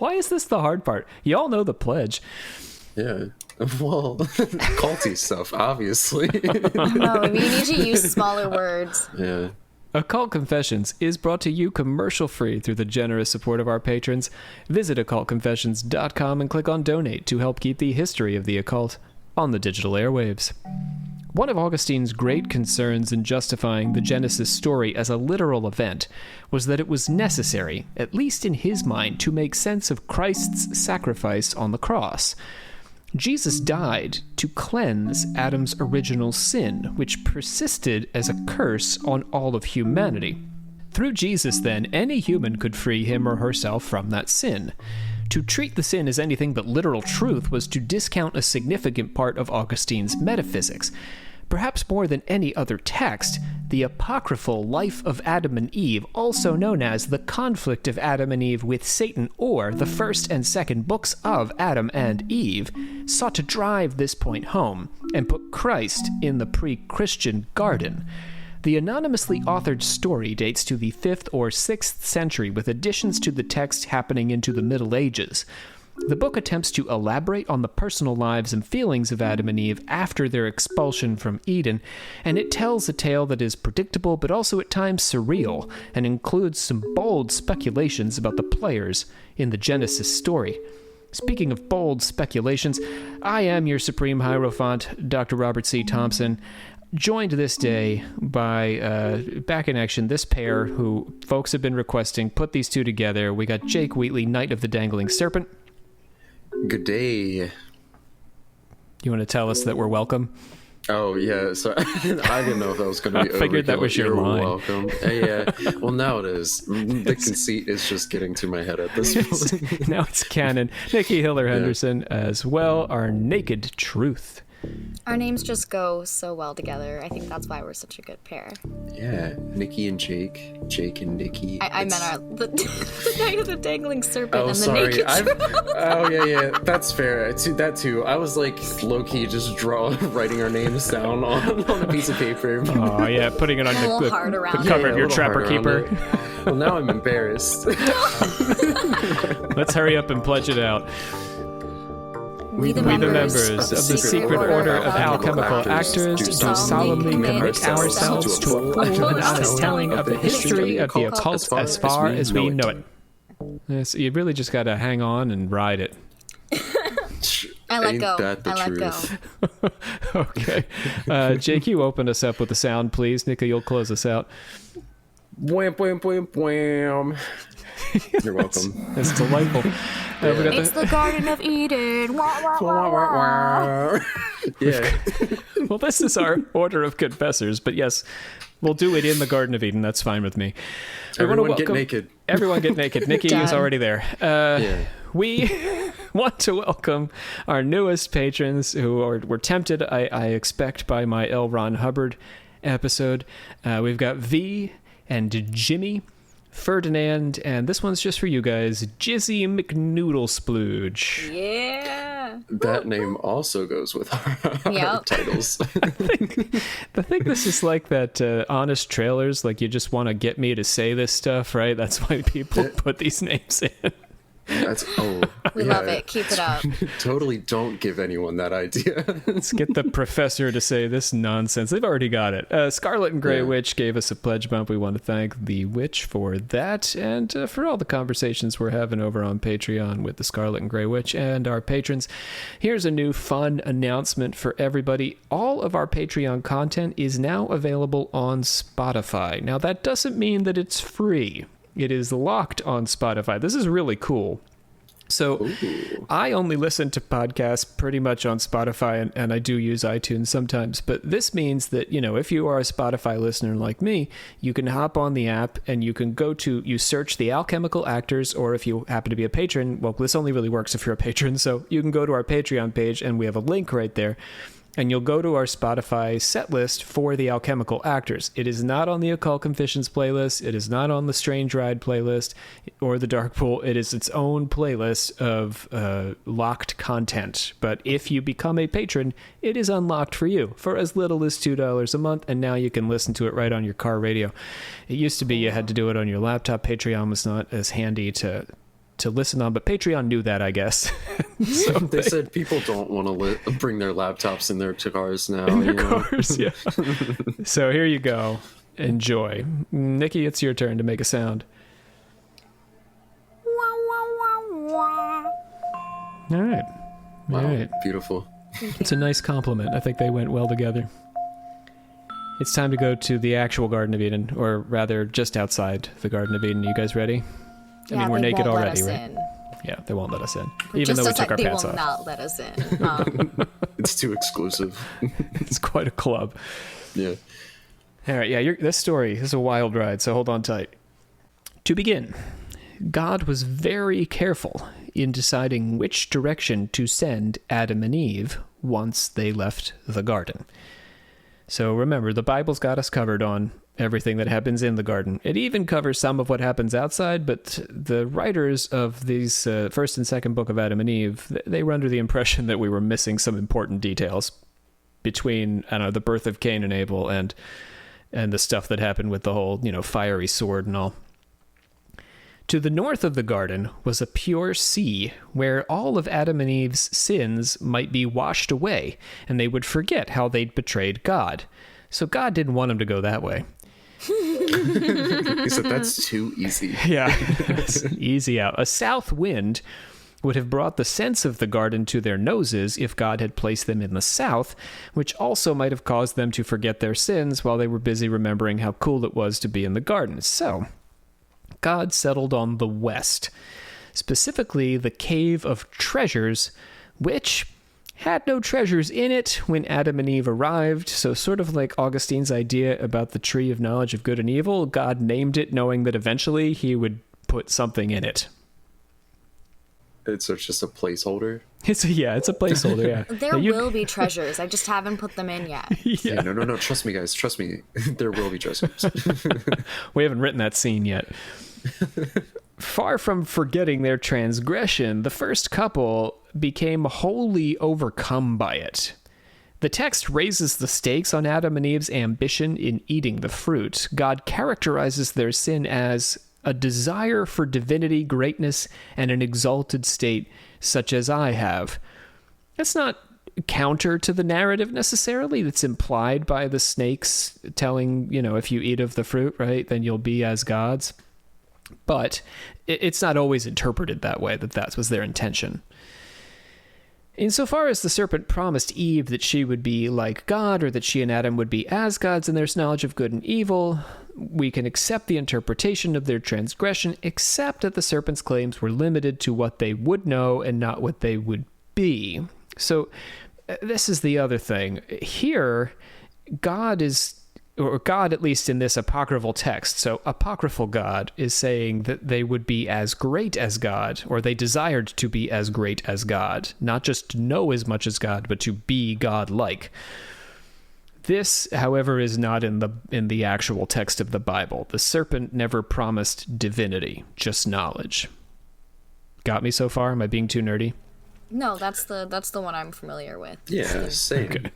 Why is this the hard part? You all know the pledge. Yeah. Well, culty stuff, obviously. No, we need to use smaller words. Yeah. Occult Confessions is brought to you commercial-free through the generous support of our patrons. Visit occultconfessions.com and click on Donate to help keep the history of the occult on the digital airwaves. One of Augustine's great concerns in justifying the Genesis story as a literal event was that it was necessary, at least in his mind, to make sense of Christ's sacrifice on the cross. Jesus died to cleanse Adam's original sin, which persisted as a curse on all of humanity. Through Jesus, then, any human could free him or herself from that sin. To treat the sin as anything but literal truth was to discount a significant part of Augustine's metaphysics. Perhaps more than any other text, the apocryphal Life of Adam and Eve, also known as the Conflict of Adam and Eve with Satan, or the first and second books of Adam and Eve, sought to drive this point home and put Christ in the pre-Christian garden. The anonymously authored story dates to the 5th or 6th century, with additions to the text happening into the Middle Ages. The book attempts to elaborate on the personal lives and feelings of Adam and Eve after their expulsion from Eden, and it tells a tale that is predictable but also at times surreal, and includes some bold speculations about the players in the Genesis story. Speaking of bold speculations, I am your Supreme Hierophant, Dr. Robert C. Thompson, joined this day by, back in action, this pair who folks have been requesting. Put these two together. We got Jake Wheatley, Knight of the Dangling Serpent. Good day. You want to tell us that we're welcome? Oh, yeah. So I didn't know if that was going to be I figured that was your line. Welcome. Yeah. Well, now it is. The conceit is just getting to my head at this point. Now it's canon. Nikki Hiller Henderson as well, our naked truth. Our names just go so well together. I think that's why we're such a good pair. Yeah, Nikki and Jake, Jake and Nikki. I meant the Knight of the Dangling Serpent Oh, and the sorry. Naked Truth. Oh, yeah. That's fair. That too. I was like low-key just writing our names down on a piece of paper. Oh, yeah, putting it on little heart around the cover Yeah, of your a little Trapper heart around Keeper. Well, now I'm embarrassed. Let's hurry up and pledge it out. We the members of the Secret Order of Alchemical Actors do solemnly commit ourselves to a full and honest telling of the history of the occult as far as we know it. Yes, you really just got to hang on and ride it. I let Ain't go. that the I let truth? go. Okay. Jake, you open us up with the sound, please. Nika, you'll close us out. Wham, wham, wham, wham. You're welcome. That's delightful. We got It's the Garden of Eden. Wah, wah, wah, wah. Yeah. Well, this is our order of confessors, but yes, we'll do it in the Garden of Eden. That's fine with me. Everyone get naked. Everyone get naked. Nikki is Done. already there. Yeah. We want to welcome our newest patrons who were tempted, I expect, by my L. Ron Hubbard episode. We've got V and Jimmy, Ferdinand, and this one's just for you guys, Jizzy McNoodle Splooge. Yeah. That name also goes with our Yep. titles. I think this is like that honest trailers, like you just want to get me to say this stuff, right? That's why people put these names in. We love it. Keep it up. Totally don't give anyone that idea. Let's get the professor to say this nonsense. They've already got it. Scarlet and Grey Witch gave us a pledge bump. We want to thank the witch for that and for all the conversations we're having over on Patreon with the Scarlet and Grey Witch and our patrons. Here's a new fun announcement for everybody. All of our Patreon content is now available on Spotify. Now, that doesn't mean that it's free. It is locked on Spotify. This is really cool. So I only listen to podcasts pretty much on Spotify, and I do use iTunes sometimes. But this means that, you know, if you are a Spotify listener like me, you can hop on the app and you can you search the Alchemical Actors, or if you happen to be a patron, well, this only really works if you're a patron. So you can go to our Patreon page and we have a link right there. And you'll go to our Spotify set list for the Alchemical Actors. It is not on the Occult Confessions playlist. It is not on the Strange Ride playlist or the Dark Pool. It is its own playlist of locked content. But if you become a patron, it is unlocked for you for as little as $2 a month. And now you can listen to it right on your car radio. It used to be you had to do it on your laptop. Patreon was not as handy to to listen on, but Patreon knew that, I guess. So They said people don't want to bring their laptops in their cars now. in their cars, yeah. So here you go. Enjoy. Nikki, it's your turn to make a sound. All right. Wow, All right. beautiful. It's a nice compliment. I think they went well together. It's time to go to the actual Garden of Eden, or rather, just outside the Garden of Eden. You guys ready? I mean, we're they naked won't let already, us right? in. Yeah, they won't let us in. But Even just though we as took our they pants will off. not let us in. It's too exclusive. It's quite a club. Yeah. All right, yeah, this is a wild ride, so hold on tight. To begin, God was very careful in deciding which direction to send Adam and Eve once they left the garden. So remember, the Bible's got us covered on everything that happens in the garden. It even covers some of what happens outside, but the writers of these first and second book of Adam and Eve, they were under the impression that we were missing some important details between, I don't know, the birth of Cain and Abel and the stuff that happened with the whole, fiery sword and all. To the north of the garden was a pure sea where all of Adam and Eve's sins might be washed away, and they would forget how they'd betrayed God. So God didn't want them to go that way. He said, that's too easy. Yeah, easy out. A south wind would have brought the sense of the garden to their noses if God had placed them in the south, which also might have caused them to forget their sins while they were busy remembering how cool it was to be in the garden. So God settled on the west, specifically the Cave of Treasures, which had no treasures in it when Adam and Eve arrived. So sort of like Augustine's idea about the tree of knowledge of good and evil, God named it knowing that eventually he would put something in it. It's just a placeholder. It's a placeholder, yeah. There will be treasures. I just haven't put them in yet. Yeah, no. Trust me, guys. Trust me. There will be treasures. We haven't written that scene yet. Far from forgetting their transgression, the first couple became wholly overcome by it. The text raises the stakes on Adam and Eve's ambition in eating the fruit. God characterizes their sin as a desire for divinity, greatness, and an exalted state such as I have. That's not counter to the narrative necessarily that's implied by the snakes telling, if you eat of the fruit, right, then you'll be as gods. But it's not always interpreted that way, that was their intention. Insofar as the serpent promised Eve that she would be like God, or that she and Adam would be as gods in their knowledge of good and evil, we can accept the interpretation of their transgression, except that the serpent's claims were limited to what they would know and not what they would be. So this is the other thing. Here, God, at least in this apocryphal text, so apocryphal God is saying that they would be as great as God, or they desired to be as great as God, not just to know as much as God, but to be God-like. This, however, is not in the actual text of the Bible. The serpent never promised divinity, just knowledge. Got me so far? Am I being too nerdy? No, that's the one I'm familiar with. Yeah, same. Okay.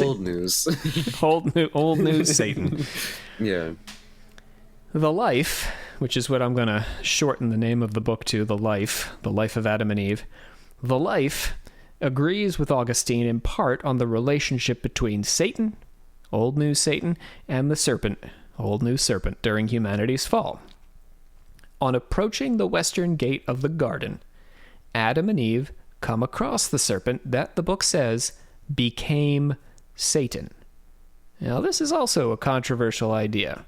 Old news. Old news, Satan. Yeah. The life, which is what I'm going to shorten the name of the book to, the life of Adam and Eve. The life agrees with Augustine in part on the relationship between Satan, Old News Satan, and the serpent, Old News Serpent, during humanity's fall. On approaching the western gate of the garden, Adam and Eve come across the serpent that the book says became Satan. Now, this is also a controversial idea.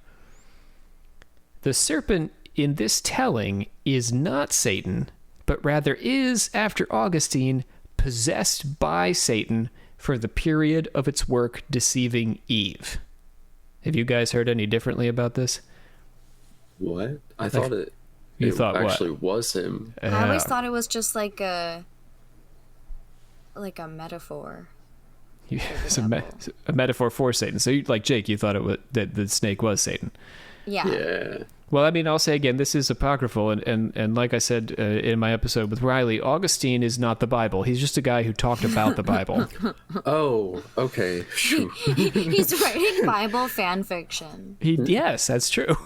The serpent in this telling is not Satan, but rather is, after Augustine, possessed by Satan for the period of its work deceiving Eve. Have you guys heard any differently about this? What? I thought it thought actually what? Was him. I always thought it was just like a metaphor. It's a metaphor for Satan. So, Jake, you thought that the snake was Satan. Yeah. Yeah. Well, I mean, I'll say again, this is apocryphal, and like I said in my episode with Riley, Augustine is not the Bible. He's just a guy who talked about the Bible. Oh, okay. He's writing Bible fan fiction. Yes, that's true.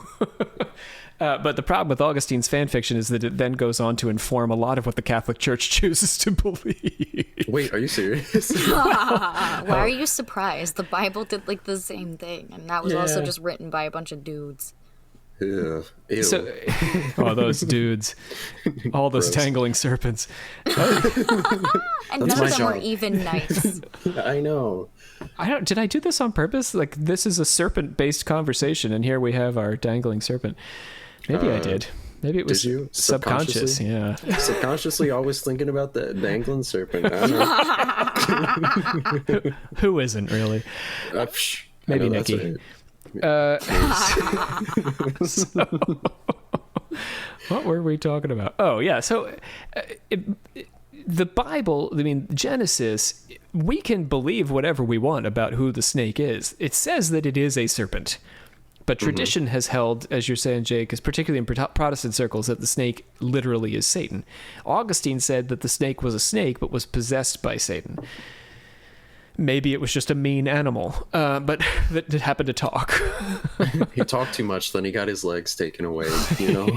But the problem with Augustine's fan fiction is that it then goes on to inform a lot of what the Catholic Church chooses to believe. Wait, are you serious? Why are you surprised? The Bible did like the same thing, and that was also Yeah. just written by a bunch of dudes. Ew. Ew. So, oh, those dudes, all those Gross. tangling serpents. And That's none my of them were job. even nice. I know. Did I do this on purpose? Like, this is a serpent-based conversation, and here we have our dangling serpent. Maybe I did. Maybe it was did you? subconscious. Subconsciously? Yeah. Subconsciously always thinking about the dangling serpent. I don't know. Who isn't really? Psh, I Maybe know that's Nikki. right. So, what were we talking about? Oh, yeah. So, the Bible, I mean, Genesis, we can believe whatever we want about who the snake is. It says that it is a serpent. But tradition has held, as you're saying, Jake, is particularly in Protestant circles, that the snake literally is Satan. Augustine said that the snake was a snake, but was possessed by Satan. Maybe it was just a mean animal, but that happened to talk. He talked too much, then he got his legs taken away. You know,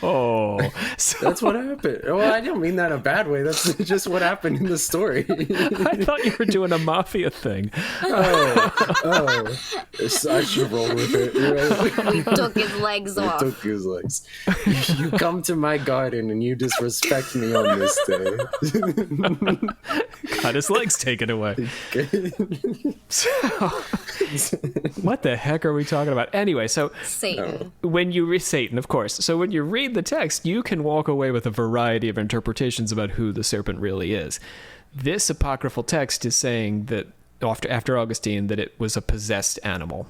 Oh, so that's what happened. Well, I don't mean that in a bad way. That's just what happened in the story. I thought you were doing a mafia thing. I should have rolled with it. You're right. We took his legs I off. took his legs. You come to my garden and you disrespect me on this day. Got his legs taken away. So, what the heck are we talking about? Anyway, so Satan. when you read Satan, of course. So when you read the text, you can walk away with a variety of interpretations about who the serpent really is. This apocryphal text is saying that after Augustine that it was a possessed animal.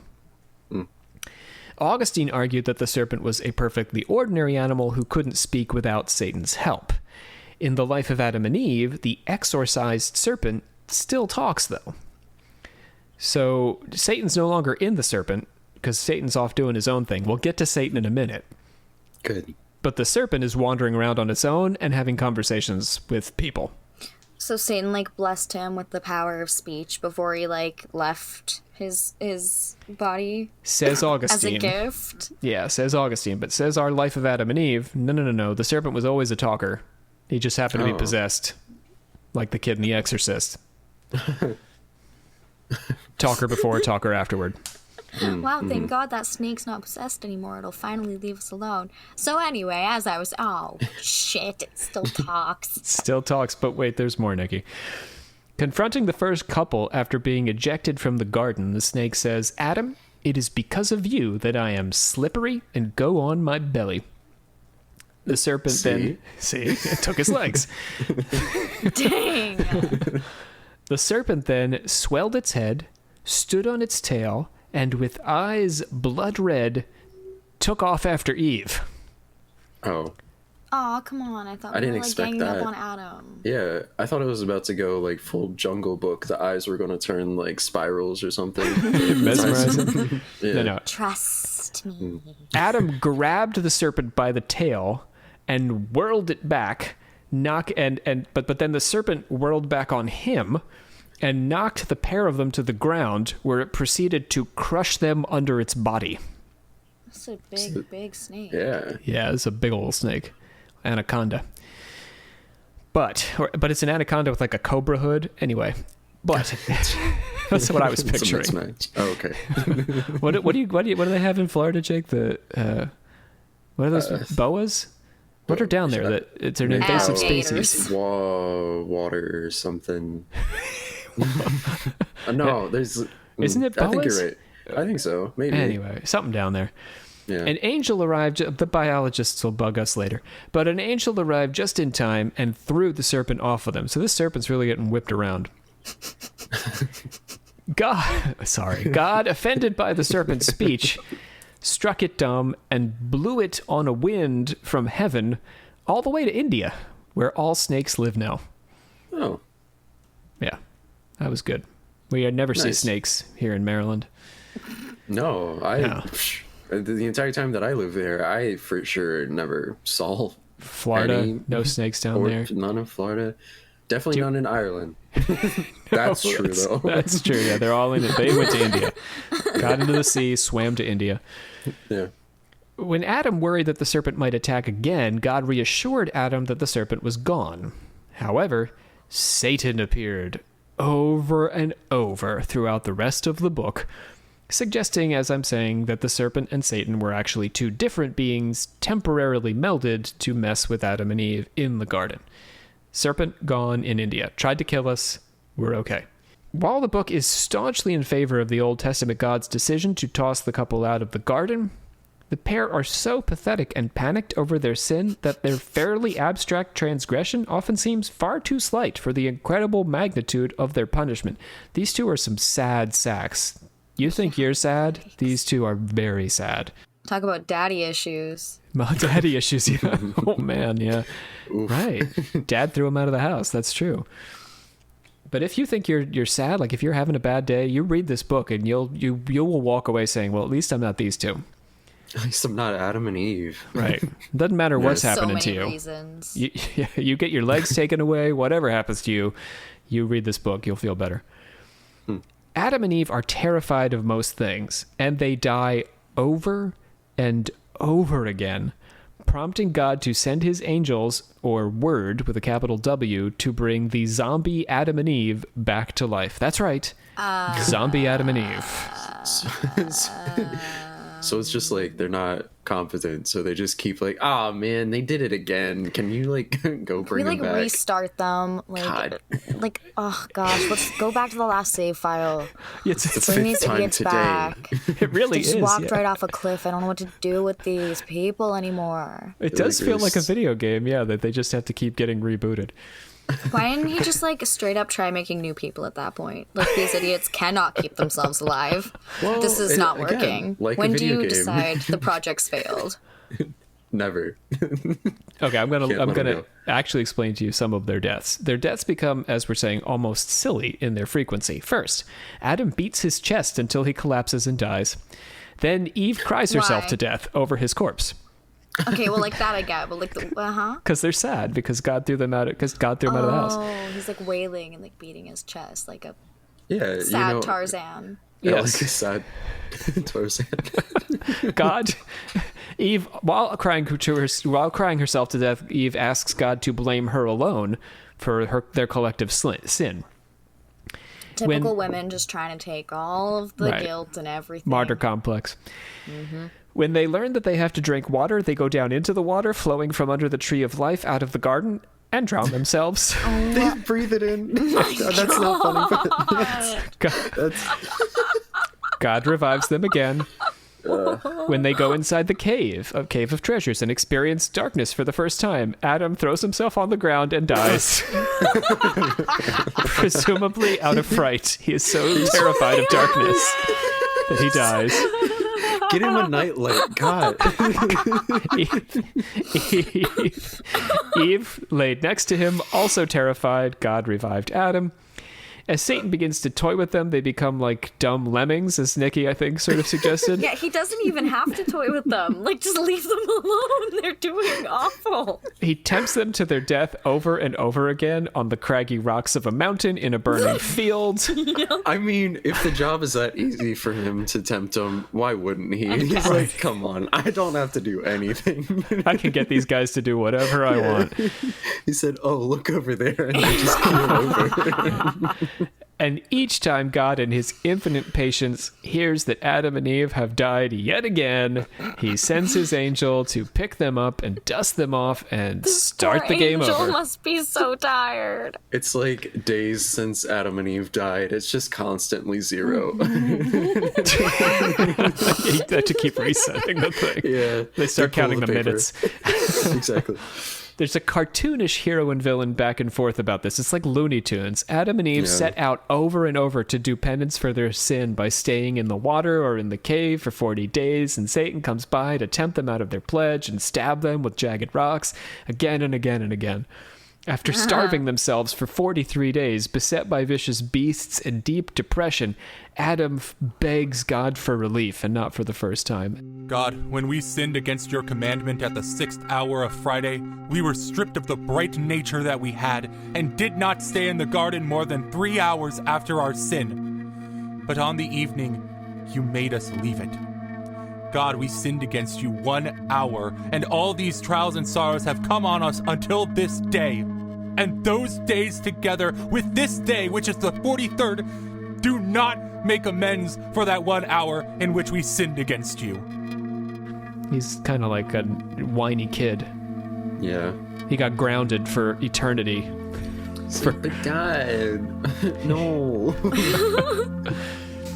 Augustine argued that the serpent was a perfectly ordinary animal who couldn't speak without Satan's help. In the life of Adam and Eve, the exorcised serpent still talks, though. So Satan's no longer in the serpent because Satan's off doing his own thing. We'll get to Satan in a minute. Good. But the serpent is wandering around on its own and having conversations with people. So Satan like blessed him with the power of speech before he like left his body Says as a Augustine. gift. Yeah, says Augustine. But says our life of Adam and Eve, no. The serpent was always a talker. He just happened to be Oh. possessed. Like the kid in The Exorcist. Talker before, talker afterward. Wow, thank God that snake's not possessed anymore. It'll finally leave us alone. So anyway, as I was, oh shit, it still talks. Still talks, but wait, there's more, Nikki. Confronting the first couple after being ejected from the garden, the snake says, "Adam, it is because of you that I am slippery and go on my belly." The serpent then... See? It took his legs. Dang. The serpent then swelled its head, stood on its tail, and with eyes blood red, took off after Eve. Oh. Aw, come on. I thought I we didn't were like expect ganging that. up on Adam. Yeah, I thought it was about to go like full Jungle Book. The eyes were going to turn like spirals or something. Mesmerizing. Yeah. No. Trust me. Adam grabbed the serpent by the tail and whirled it back, but then the serpent whirled back on him and knocked the pair of them to the ground, where it proceeded to crush them under its body. That's a big snake. Yeah. Yeah, it's a big old snake. Anaconda. But it's an anaconda with like a cobra hood. Anyway, but that's what I was It's a picturing. mismatch. Oh, okay. What do they have in Florida, Jake? What are those boas? What are down there? That it's an invasive Alligators. species. Water or something. No, there's. Isn't it I think boas? you're right. I think so. Maybe. Anyway, something down there. Yeah. An angel arrived. The biologists will bug us later. But an angel arrived just in time and threw the serpent off of them. So this serpent's really getting whipped around. God, offended by the serpent's speech, struck it dumb and blew it on a wind from heaven all the way to India, where all snakes live now. Oh. Yeah, that was good. We never see Nice. snakes here in Maryland. No, the entire time that I lived there, I for sure never saw Florida, any, no snakes down or there. none in Florida. Definitely none in Ireland. That's true, though. That's true. Yeah, they're all in it. They went to India, got into the sea, swam to India. Yeah. When Adam worried that the serpent might attack again, God reassured Adam that the serpent was gone. However, Satan appeared over and over throughout the rest of the book, suggesting, as I'm saying, that the serpent and Satan were actually two different beings temporarily melded to mess with Adam and Eve in the garden. Serpent gone in India. Tried to kill us. We're okay. While the book is staunchly in favor of the Old Testament God's decision to toss the couple out of the garden, the pair are so pathetic and panicked over their sin that their fairly abstract transgression often seems far too slight for the incredible magnitude of their punishment. These two are some sad sacks. You think you're sad? These two are very sad. Talk about daddy issues. Daddy issues, yeah. Oh, man, yeah. Oof. Right. Dad threw him out of the house. That's true. But if you think you're sad, like if you're having a bad day, you read this book and you will walk away saying, well, at least I'm not these two. At least I'm not Adam and Eve. Right. Doesn't matter what's happening to you. So many reasons. You get your legs taken away, whatever happens to you, you read this book, you'll feel better. Adam and Eve are terrified of most things, and they die over and over again, prompting God to send his angels, or Word with a capital W, to bring the zombie Adam and Eve back to life. That's right. Zombie Adam and Eve. So it's just like they're not competent, so they just keep like, oh man, they did it again. Can you like go bring them back? Restart them? God. Like, oh gosh, let's go back to the last save file. It's bring these idiots back. It really is. Just walked right off a cliff. I don't know what to do with these people anymore. It does feel like a video game, yeah, that they just have to keep getting rebooted. Why didn't he just like straight up try making new people at that point? Like, these idiots cannot keep themselves alive. Well, this is not working. Like when do you decide the project's failed? Never. Okay, I'm gonna actually explain to you some of their deaths. Their deaths become, as we're saying, almost silly in their frequency. First, Adam beats his chest until he collapses and dies. Then Eve cries herself to death over his corpse. Okay, well, like that I get, but like because they're sad because God threw them out. Because God threw them out of the house. Oh, he's like wailing and like beating his chest like a sad Tarzan. Yeah, like a sad Tarzan. God, Eve, while crying herself to death, Eve asks God to blame her alone for their collective sin. Typical women just trying to take all of the guilt and everything. Martyr complex. Mm-hmm. When they learn that they have to drink water, they go down into the water flowing from under the tree of life out of the garden and drown themselves. They breathe it in. That's not funny, but God revives them again. When they go inside the cave of treasures and experience darkness for the first time, Adam throws himself on the ground and dies. Presumably out of fright. He is so terrified of darkness that he dies. Get him a nightlight, God. Eve laid next to him, also terrified. God revived Adam. As Satan begins to toy with them, they become like dumb lemmings, as Nikki, I think, sort of suggested. Yeah, he doesn't even have to toy with them. Like, just leave them alone. They're doing awful. He tempts them to their death over and over again on the craggy rocks of a mountain in a burning field. Yep. I mean, if the job is that easy for him to tempt them, why wouldn't he? He's like, come on, I don't have to do anything. I can get these guys to do whatever I want. He said, oh, look over there, and they just came over. And each time God, in his infinite patience, hears that Adam and Eve have died yet again, he sends his angel to pick them up and dust them off and start the game over. Angel must be so tired. It's like days since Adam and Eve died. It's just constantly 0. You have to keep resetting the thing. Yeah. They start counting the minutes. Exactly. There's a cartoonish hero and villain back and forth about this. It's like Looney Tunes. Adam and Eve set out over and over to do penance for their sin by staying in the water or in the cave for 40 days, and Satan comes by to tempt them out of their pledge and stab them with jagged rocks again and again and again. After starving themselves for 43 days, beset by vicious beasts and deep depression, Adam begs God for relief, and not for the first time. God, when we sinned against your commandment at the 6th hour of Friday, we were stripped of the bright nature that we had, and did not stay in the garden more than 3 hours after our sin. But on the evening, you made us leave it. God, we sinned against you 1 hour, and all these trials and sorrows have come on us until this day. And those days together with this day, which is the 43rd, do not make amends for that 1 hour in which we sinned against you. He's kind of like a whiny kid. Yeah. He got grounded for eternity. But Dad, no.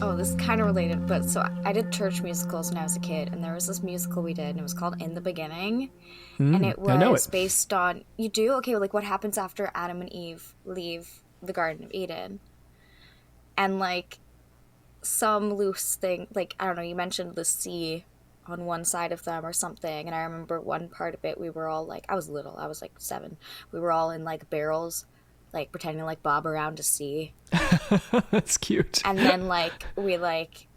Oh, this is kind of related, but so I did church musicals when I was a kid, and there was this musical we did, and it was called In the Beginning, and it was based on, you do? Okay, like what happens after Adam and Eve leave the Garden of Eden, and like some loose thing, like, I don't know, you mentioned the sea on one side of them or something, and I remember one part of it, we were all like, I was little, I was like 7, we were all in like barrels, like pretending to like bob around to sea. That's cute. And then like we like,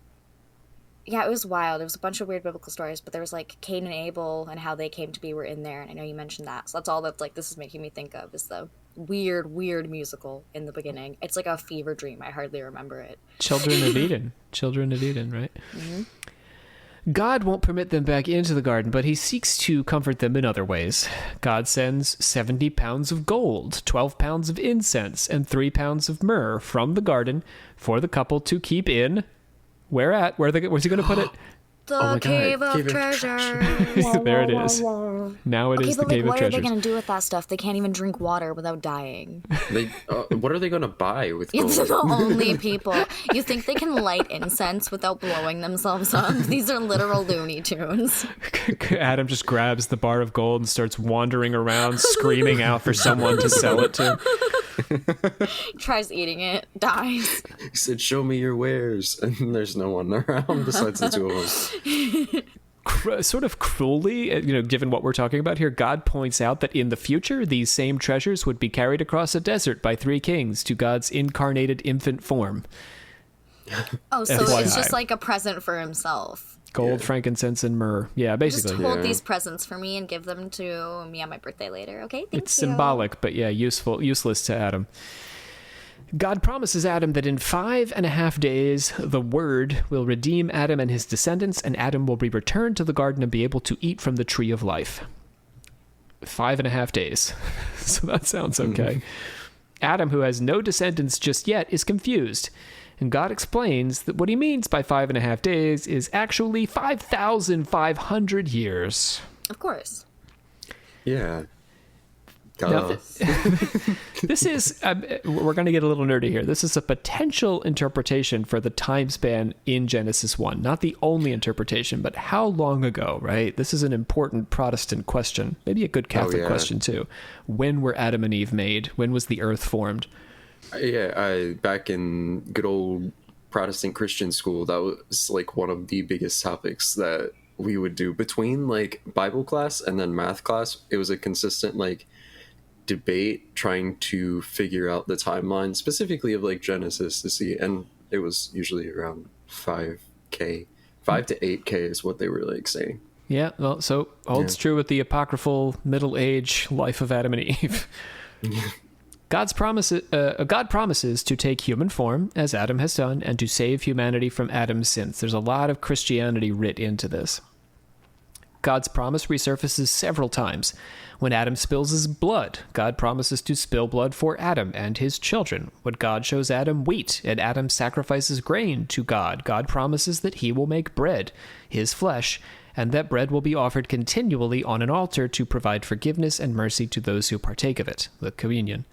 yeah, it was wild. It was a bunch of weird biblical stories, but there was like Cain and Abel and how they came to be were in there, and I know you mentioned that, so that's all that like this is making me think of, is the weird musical In the Beginning. It's like a fever dream. I hardly remember it. Children of Eden, right? Mm-hmm. God won't permit them back into the garden, but he seeks to comfort them in other ways. God sends 70 pounds of gold, 12 pounds of incense, and 3 pounds of myrrh from the garden for the couple to keep in. Where's he going to put it? The Cave of Treasure. There it is. Now it is the Cave of Treasure. What are they going to do with that stuff? They can't even drink water without dying. What are they going to buy with gold? It's the only people. You think they can light incense without blowing themselves up? These are literal Looney Tunes. Adam just grabs the bar of gold and starts wandering around, screaming out for someone to sell it to. Tries eating it, dies. He said, "Show me your wares," and there's no one around besides the two of them. Sort of cruelly, given what we're talking about here, God points out that in the future, these same treasures would be carried across a desert by 3 kings to God's incarnated infant form. Oh, so FYI. It's just like a present for himself. Gold, frankincense, and myrrh. Yeah, basically. Just hold these presents for me and give them to me on my birthday later, okay? Thank you. It's symbolic, but yeah, useless to Adam. God promises Adam that in 5.5 days, the Word will redeem Adam and his descendants, and Adam will be returned to the garden and be able to eat from the tree of life. 5.5 days. So that sounds okay. Adam, who has no descendants just yet, is confused. And God explains that what he means by 5.5 days is actually 5,500 years. Of course. Yeah. Now, this is, we're going to get a little nerdy here. This is a potential interpretation for the time span in Genesis 1. Not the only interpretation, but how long ago, right? This is an important Protestant question. Maybe a good Catholic question, too. When were Adam and Eve made? When was the earth formed? Yeah, back in good old Protestant Christian school, that was like one of the biggest topics that we would do between like Bible class and then math class. It was a consistent like debate trying to figure out the timeline specifically of like Genesis to see, and it was usually around 5K. 5 to 8K is what they were like saying. Yeah, well, so holds true with the apocryphal Middle Age life of Adam and Eve. God promises to take human form, as Adam has done, and to save humanity from Adam's sins. There's a lot of Christianity writ into this. God's promise resurfaces several times. When Adam spills his blood, God promises to spill blood for Adam and his children. When God shows Adam wheat, and Adam sacrifices grain to God, God promises that he will make bread, his flesh, and that bread will be offered continually on an altar to provide forgiveness and mercy to those who partake of it, the communion.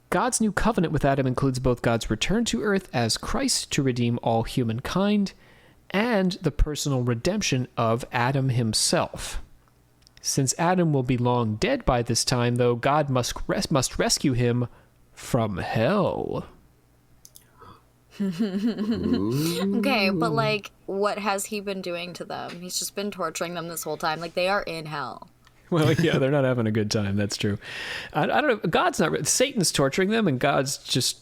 God's new covenant with Adam includes both God's return to earth as Christ to redeem all humankind and the personal redemption of Adam himself. Since Adam will be long dead by this time, though, God must rescue him from hell. Okay, but like, what has he been doing to them? He's just been torturing them this whole time. Like, they are in hell. Well, yeah, they're not having a good time. That's true. I don't know. God's not. Satan's torturing them, and God's just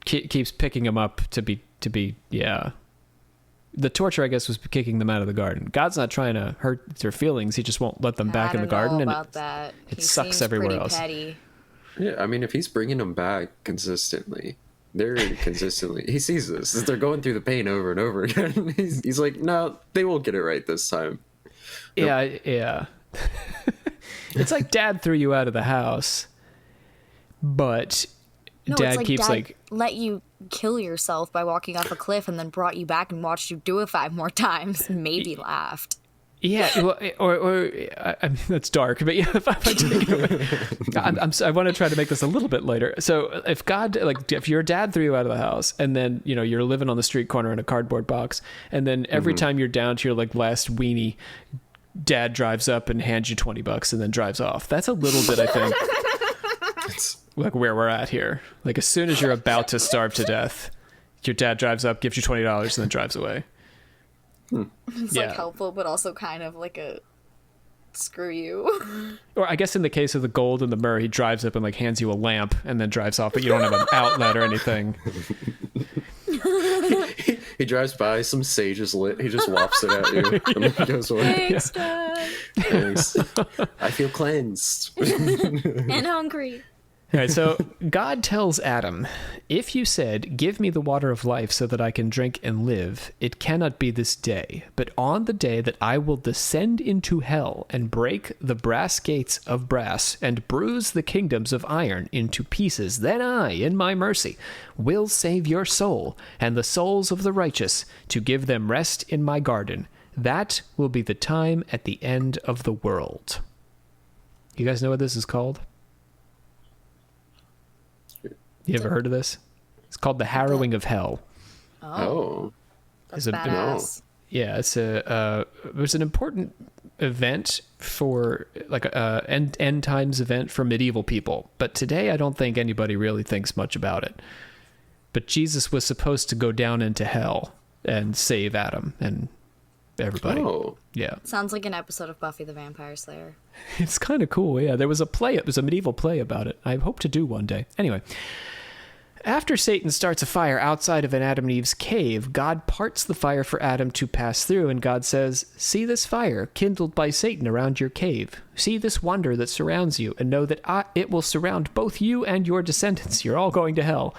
keeps picking them up to be. Yeah. The torture, I guess, was kicking them out of the garden. God's not trying to hurt their feelings. He just won't let them back in the garden, and it sucks everywhere else. Petty. Yeah, I mean, if he's bringing them back consistently, They're consistently, he sees this. They're going through the pain over and over again. He's like, no, they won't get it right this time. Nope. Yeah. It's like dad threw you out of the house, but dad keeps dad let you kill yourself by walking off a cliff and then brought you back and watched you do it 5 more times. Maybe laughed. Yeah, well, or I mean, that's dark, but yeah, if I take it away, I want to try to make this a little bit lighter. So if your dad threw you out of the house and then, you're living on the street corner in a cardboard box, and then every time you're down to your last weenie, dad drives up and hands you $20 and then drives off. That's a little bit, I think, where we're at here. As soon as you're about to starve to death, your dad drives up, gives you $20 and then drives away. It's helpful, but also kind of like a screw you. Or I guess in the case of the gold and the myrrh, he drives up and hands you a lamp and then drives off, but you don't have an outlet or anything. He drives by, some sage is lit, he just wafts it at you and then he goes away. Thanks, Dad. Thanks. I feel cleansed. And hungry. All right, so God tells Adam, if you said, give me the water of life so that I can drink and live, it cannot be this day, but on the day that I will descend into hell and break the brass gates of brass and bruise the kingdoms of iron into pieces, then I, in my mercy, will save your soul and the souls of the righteous to give them rest in my garden. That will be the time at the end of the world. You guys know what this is called? You ever heard of this? It's called the harrowing of hell. Oh. That's badass. Yeah, it's it was an important event for end times event for medieval people. But today I don't think anybody really thinks much about it. But Jesus was supposed to go down into hell and save Adam and everybody. Oh. Yeah. Sounds like an episode of Buffy the Vampire Slayer. It's kind of cool. Yeah, there was a play. It was a medieval play about it. I hope to do one day. Anyway, after Satan starts a fire outside of Adam and Eve's cave, God parts the fire for Adam to pass through, and God says, see this fire kindled by Satan around your cave. See this wonder that surrounds you, and know that it will surround both you and your descendants. You're all going to hell.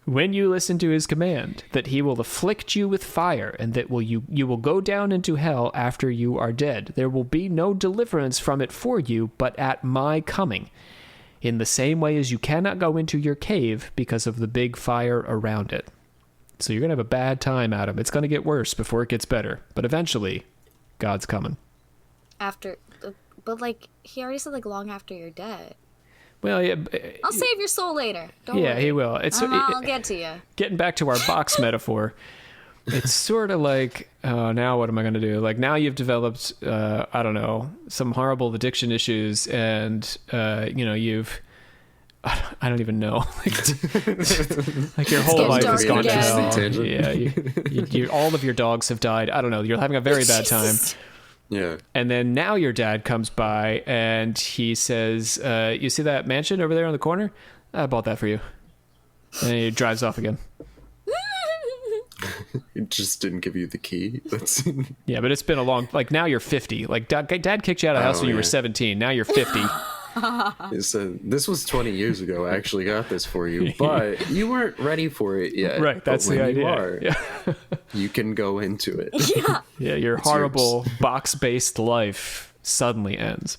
When you listen to his command, that he will afflict you with fire, and that you will go down into hell after you are dead. There will be no deliverance from it for you, but at my coming. In the same way as you cannot go into your cave because of the big fire around it. So you're going to have a bad time, Adam. It's going to get worse before it gets better. But eventually, God's coming. But he already said long after you're dead. Well, yeah. I'll save your soul later. Don't worry. Yeah, he will. I'll get to you. Getting back to our box metaphor, it's sort of like, now what am I going to do? Now you've developed, I don't know, some horrible addiction issues, and you've, I don't even know, your whole life has gone to hell. Yeah, you all of your dogs have died. I don't know. You're having a very bad time. Yeah. And then now your dad comes by and he says, you see that mansion over there on the corner? I bought that for you. And he drives off again. He just didn't give you the key. Yeah, but it's been a long, now you're 50. Dad kicked you out of the house when you were 17. Now you're 50. He said, this was 20 years ago. I actually got this for you, but you weren't ready for it yet. Right, that's the idea. You are, yeah. You can go into it. Yeah. Yeah, your horrible box-based life suddenly ends.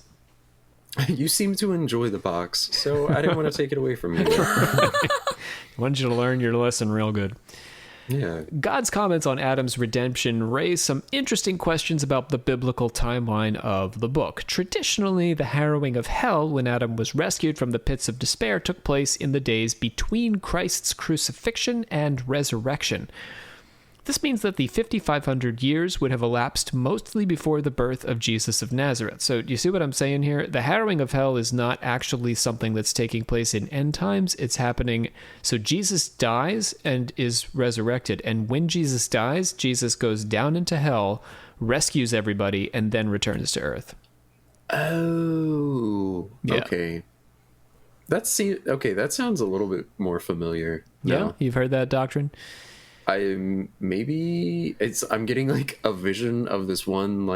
You seem to enjoy the box, so I didn't want to take it away from you. I wanted you to learn your lesson real good. Yeah. God's comments on Adam's redemption raise some interesting questions about the biblical timeline of the book. Traditionally, the harrowing of hell when Adam was rescued from the pits of despair took place in the days between Christ's crucifixion and resurrection. This means that the 5,500 years would have elapsed mostly before the birth of Jesus of Nazareth. So do you see what I'm saying here? The harrowing of hell is not actually something that's taking place in end times. It's happening. So Jesus dies and is resurrected. And when Jesus dies, Jesus goes down into hell, rescues everybody, and then returns to earth. Oh, yeah. Okay. That sounds a little bit more familiar. Yeah, now. You've heard that doctrine? I'm getting a vision of this one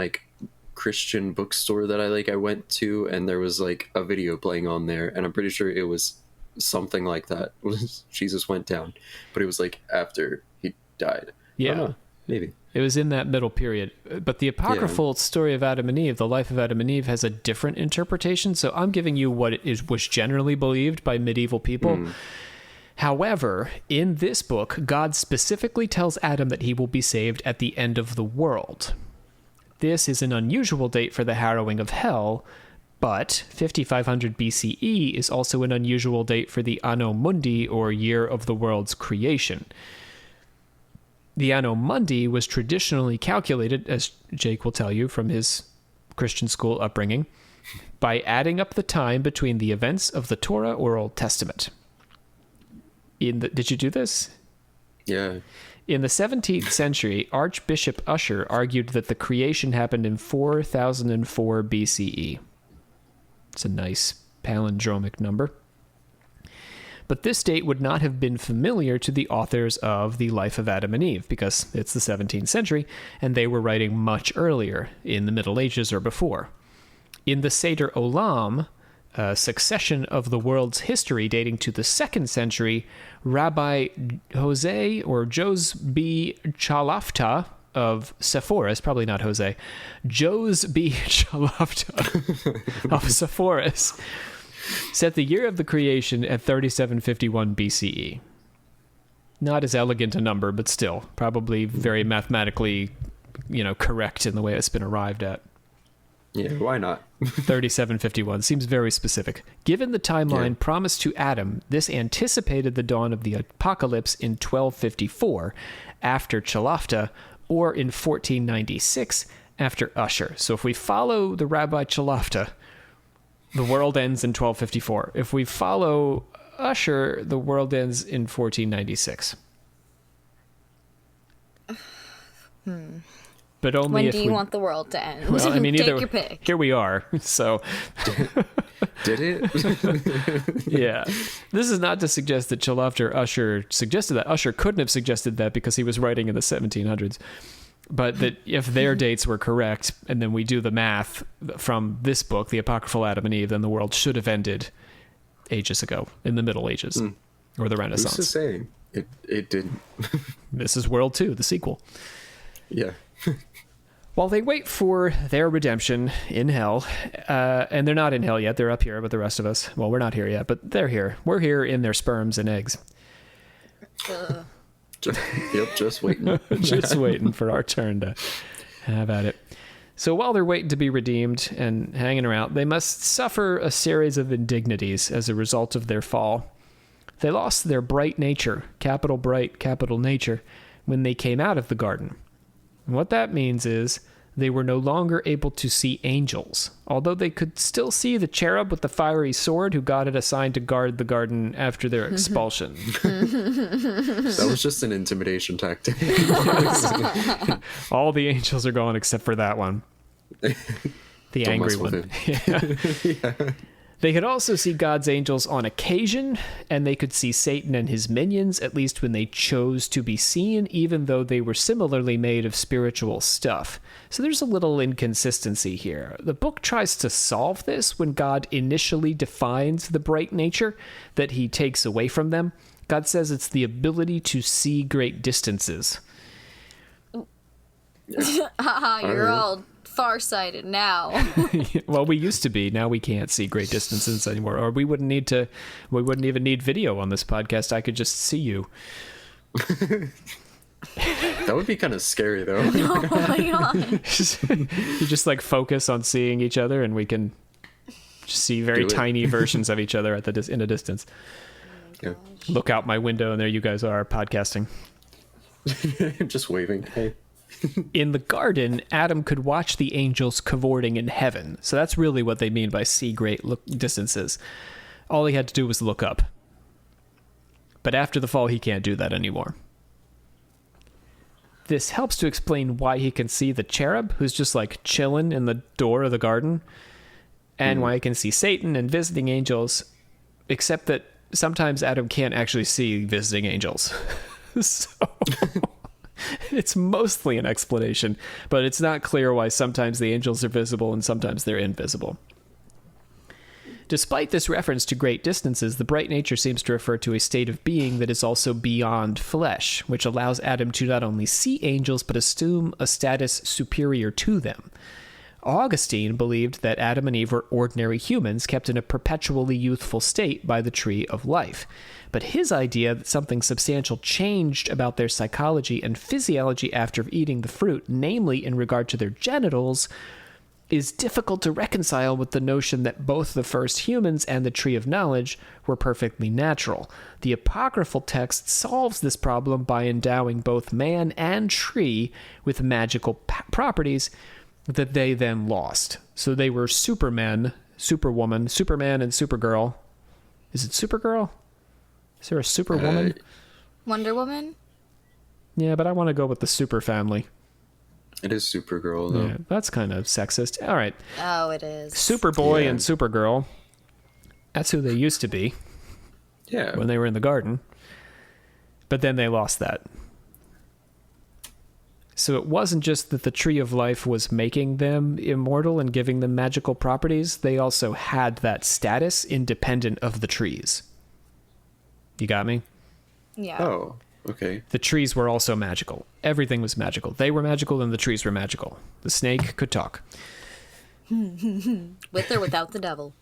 Christian bookstore that I went to, and there was a video playing on there, and I'm pretty sure it was something like that. Jesus went down, but it was like after he died. Yeah. I don't know, maybe. It was in that middle period. But the apocryphal story of Adam and Eve, the life of Adam and Eve, has a different interpretation. So I'm giving you what was generally believed by medieval people. However, in this book, God specifically tells Adam that he will be saved at the end of the world. This is an unusual date for the harrowing of hell, but 5500 BCE is also an unusual date for the Anno Mundi, or year of the world's creation. The Anno Mundi was traditionally calculated, as Jake will tell you from his Christian school upbringing, by adding up the time between the events of the Torah or Old Testament. Did you do this? Yeah. In the 17th century, Archbishop Usher argued that the creation happened in 4004 BCE. It's a nice palindromic number. But this date would not have been familiar to the authors of The Life of Adam and Eve, because it's the 17th century, and they were writing much earlier, in the Middle Ages or before. In the Seder Olam, a succession of the world's history dating to the 2nd century, Rabbi Jose B. Chalafta of Sepphoris, probably not Jose, Jose B. Chalafta of Sepphoris, set the year of the creation at 3751 BCE. Not as elegant a number, but still, probably very mathematically, correct in the way it's been arrived at. Yeah, why not? 3751 seems very specific. Given the timeline promised to Adam, this anticipated the dawn of the apocalypse in 1254 after Chalafta, or in 1496 after Usher. So if we follow the Rabbi Chalafta, the world ends in 1254. If we follow Usher, the world ends in 1496. But only when if do you want the world to end? Well, I mean, Take your pick. Here we are. So, did it? Yeah, this is not to suggest that Chalafta or Usher suggested that. Usher couldn't have suggested that because he was writing in the 1700s. But that if their dates were correct, and then we do the math from this book, the apocryphal Adam and Eve, then the world should have ended ages ago, in the Middle Ages, or the Renaissance. Who's to say it didn't? This is World 2, the sequel. Yeah. While they wait for their redemption in hell, and they're not in hell yet, they're up here with the rest of us. Well, we're not here yet, but they're here. We're here in their sperms and eggs. Just waiting. Just waiting for our turn to have at it. So while they're waiting to be redeemed and hanging around, they must suffer a series of indignities as a result of their fall. They lost their bright nature, capital bright, capital nature, when they came out of the garden. And what that means is they were no longer able to see angels, although they could still see the cherub with the fiery sword who God had assigned to guard the garden after their expulsion. That was just an intimidation tactic. All the angels are gone except for that one. The Don't angry mess with one. him. They could also see God's angels on occasion, and they could see Satan and his minions, at least when they chose to be seen, even though they were similarly made of spiritual stuff. So there's a little inconsistency here. The book tries to solve this when God initially defines the bright nature that he takes away from them. God says it's the ability to see great distances. You're all farsighted now. Well, we used to be. Now we can't see great distances anymore. Or we wouldn't even need video on this podcast. I could just see you. That would be kind of scary, though. Oh my god. You just like focus on seeing each other, and we can just see very tiny versions of each other in a distance. Yeah. Look out my window, and there you guys are podcasting. Just waving. Hey. In the garden, Adam could watch the angels cavorting in heaven. So that's really what they mean by see great distances. All he had to do was look up. But after the fall, he can't do that anymore. This helps to explain why he can see the cherub, who's just like chilling in the door of the garden, and why he can see Satan and visiting angels, except that sometimes Adam can't actually see visiting angels. So it's mostly an explanation, but it's not clear why sometimes the angels are visible and sometimes they're invisible. Despite this reference to great distances, the bright nature seems to refer to a state of being that is also beyond flesh, which allows Adam to not only see angels, but assume a status superior to them. Augustine believed that Adam and Eve were ordinary humans kept in a perpetually youthful state by the tree of life. But his idea that something substantial changed about their psychology and physiology after eating the fruit, namely in regard to their genitals, is difficult to reconcile with the notion that both the first humans and the tree of knowledge were perfectly natural. The apocryphal text solves this problem by endowing both man and tree with magical properties that they then lost. So they were supermen, superwoman, Superman, and Supergirl. Is it Supergirl? Is there a Superwoman? Wonder Woman? Yeah, but I want to go with the super family. It is Supergirl, though. Yeah, that's kind of sexist. All right. Oh, it is. Superboy and Supergirl. That's who they used to be. Yeah. When they were in the garden. But then they lost that. So it wasn't just that the tree of life was making them immortal and giving them magical properties. They also had that status independent of the trees. You got me? Yeah. Oh, okay. The trees were also magical. Everything was magical. They were magical and the trees were magical. The snake could talk. With or without the devil.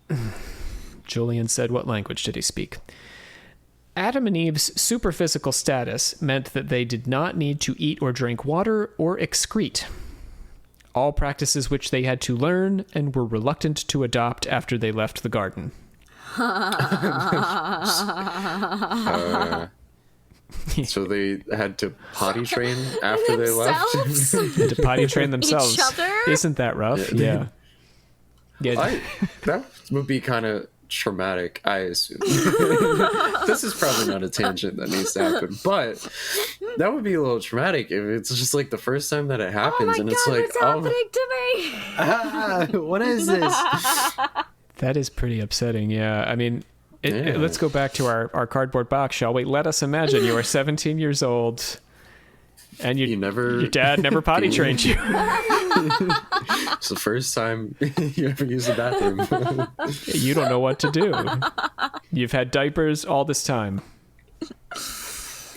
Julian said, what language did he speak? Adam and Eve's superphysical status meant that they did not need to eat or drink water or excrete. All practices which they had to learn and were reluctant to adopt after they left the garden. So they had to potty train after they left? To potty train themselves. Each other? Isn't that rough? Yeah. That would be kind of traumatic, I assume. This is probably not a tangent that needs to happen, but that would be a little traumatic if it's just like the first time that it happens and it's like, what's happening to me? What is this? That is pretty upsetting, yeah. I mean, let's go back to our cardboard box, shall we? Let us imagine you are 17 years old and your dad never potty trained you. It's the first time you ever use the bathroom. You don't know what to do. You've had diapers all this time.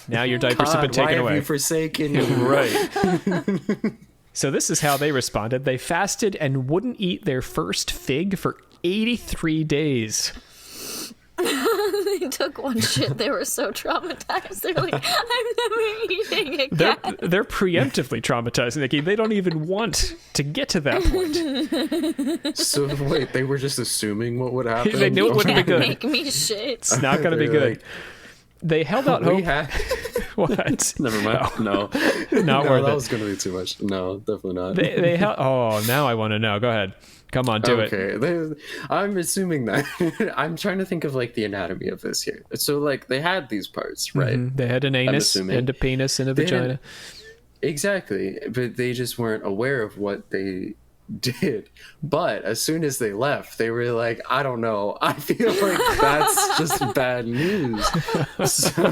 Now your diapers have been taken away. Why have you forsaken me? Right. So this is how they responded. They fasted and wouldn't eat their first fig for 83 days. They took one shit. They were so traumatized. They're like, I'm never eating again. They're preemptively traumatizing. Like, they don't even want to get to that point. So wait, they were just assuming what would happen? They knew it wouldn't be good. Make me shit. It's not going to be good. Like, they held out hope. What? Never mind. No. Not worth it. That was going to be too much. No, definitely not. They held. Oh, now I want to know. Go ahead. Come on, do it. Okay, I'm assuming that. I'm trying to think of like the anatomy of this here. So like they had these parts, right? Mm-hmm. They had an anus and a penis and a vagina. Exactly, but they just weren't aware of what they did. But as soon as they left, they were like, I don't know. I feel like that's just bad news. So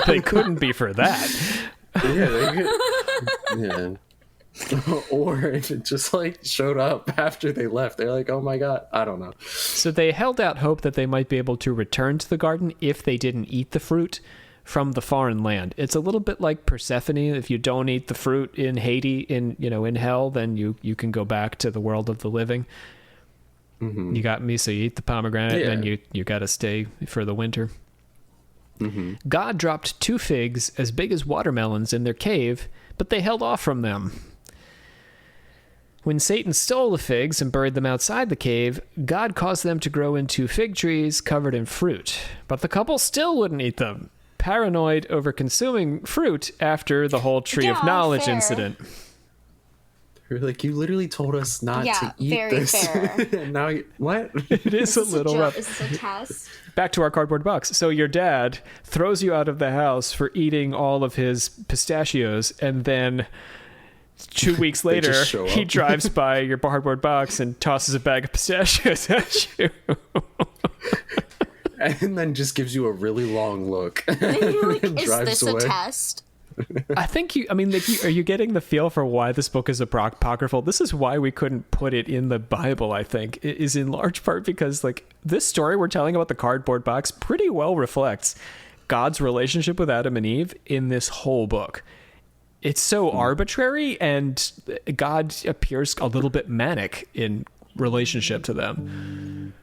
they couldn't be for that. Yeah, they could. Yeah. Or if it just like showed up after they left, they're like, oh my god, I don't know. So they held out hope that they might be able to return to the garden if they didn't eat the fruit from the foreign land. It's a little bit like Persephone. If you don't eat the fruit in Hades, in hell, then you can go back to the world of the living. Mm-hmm. You got me. So you eat the pomegranate, and you got to stay for the winter. Mm-hmm. God dropped 2 figs as big as watermelons in their cave, but they held off from them. When Satan stole the figs and buried them outside the cave, God caused them to grow into fig trees covered in fruit. But the couple still wouldn't eat them, paranoid over consuming fruit after the whole tree of knowledge incident. They're like, you literally told us not to eat very this. Fair. Now, what? It is a little rough. Is this a test? Back to our cardboard box. So your dad throws you out of the house for eating all of his pistachios, and then 2 weeks later, he drives by your cardboard box and tosses a bag of pistachios at you. And then just gives you a really long look. And you're like, is this a test? I think are you getting the feel for why this book is apocryphal? This is why we couldn't put it in the Bible, I think. It is in large part because like this story we're telling about the cardboard box pretty well reflects God's relationship with Adam and Eve in this whole book. It's so arbitrary, and God appears a little bit manic in relationship to them.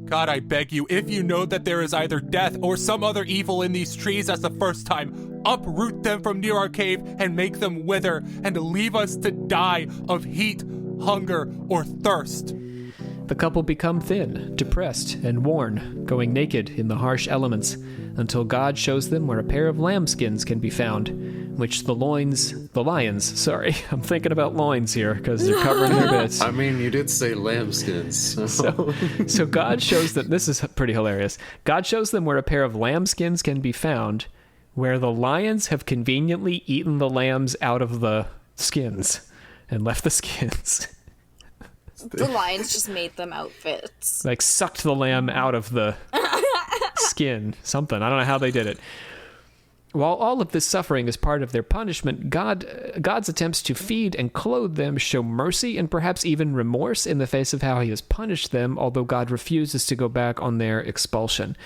God, I beg you, if you know that there is either death or some other evil in these trees as the first time, uproot them from near our cave and make them wither, and leave us to die of heat, hunger, or thirst. The couple become thin, depressed, and worn, going naked in the harsh elements, until God shows them where a pair of lambskins can be found, which the lions, I'm thinking about loins here, because they're covering their bits. I mean, you did say lambskins. So God shows them, this is pretty hilarious, God shows them where a pair of lambskins can be found, where the lions have conveniently eaten the lambs out of the skins, and left the skins. The lions just made them outfits. Like sucked the lamb out of the skin. Something. I don't know how they did it. While all of this suffering is part of their punishment, God's attempts to feed and clothe them show mercy and perhaps even remorse in the face of how he has punished them, although God refuses to go back on their expulsion.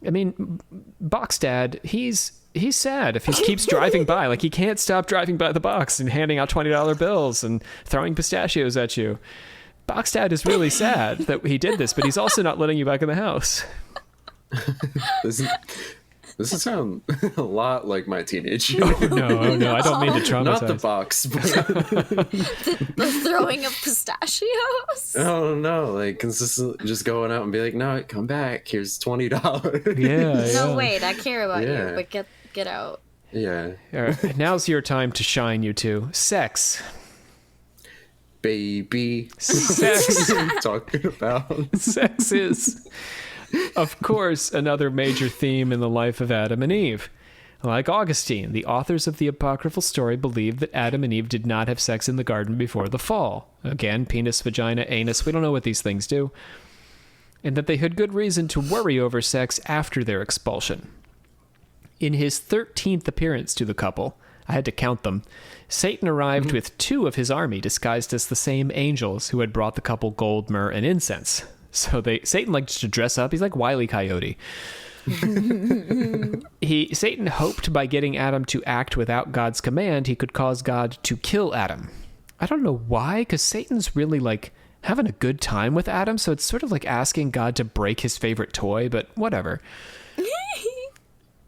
I mean, Box Dad, he's sad if he keeps driving by. Like, he can't stop driving by the box and handing out $20 bills and throwing pistachios at you. Box Dad is really sad that he did this, but he's also not letting you back in the house. This would sound a lot like my teenage years. Oh, no, I don't mean to traumatize. Not the box, but... the throwing of pistachios? Oh, no, like, consistently just going out and be like, no, come back, here's $20. Yeah. No, wait, I care about you, but get out. Yeah. All right, now's your time to shine, you two. Sex. Baby. Sex. What are you talking about? Sex is... of course, another major theme in the life of Adam and Eve. Like Augustine, the authors of the apocryphal story believe that Adam and Eve did not have sex in the garden before the fall. Again, penis, vagina, anus, we don't know what these things do. And that they had good reason to worry over sex after their expulsion. In his 13th appearance to the couple, I had to count them, Satan arrived with 2 of his army disguised as the same angels who had brought the couple gold, myrrh, and incense. So Satan liked to dress up. He's like Wile E. Coyote. Satan hoped by getting Adam to act without God's command, he could cause God to kill Adam. I don't know why, because Satan's really like having a good time with Adam, so it's sort of like asking God to break his favorite toy, but whatever.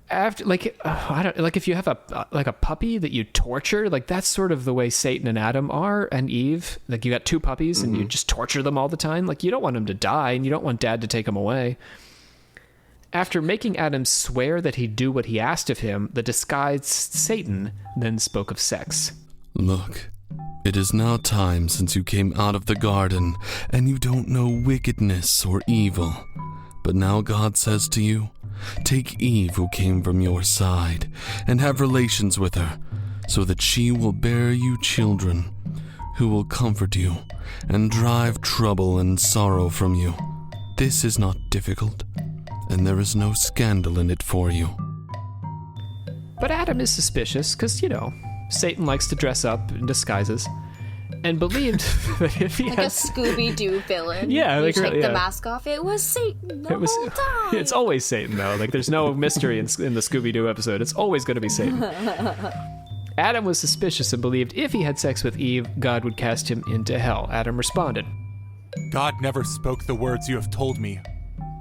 After if you have a puppy that you torture, like that's sort of the way Satan and Adam are, and Eve. Like you got 2 puppies and you just torture them all the time. Like you don't want them to die and you don't want Dad to take them away. After making Adam swear that he'd do what he asked of him, the disguised Satan then spoke of sex. Look, it is now time since you came out of the garden, and you don't know wickedness or evil. But now God says to you, take Eve who came from your side, and have relations with her, so that she will bear you children, who will comfort you, and drive trouble and sorrow from you. This is not difficult, and there is no scandal in it for you. But Adam is suspicious, because, Satan likes to dress up in disguises, and believed that if he like a Scooby-Doo villain. Yeah, you take the mask off. It was Satan the whole time. It's always Satan, though. Like, there's no mystery in the Scooby-Doo episode. It's always going to be Satan. Adam was suspicious and believed if he had sex with Eve, God would cast him into hell. Adam responded, God never spoke the words you have told me.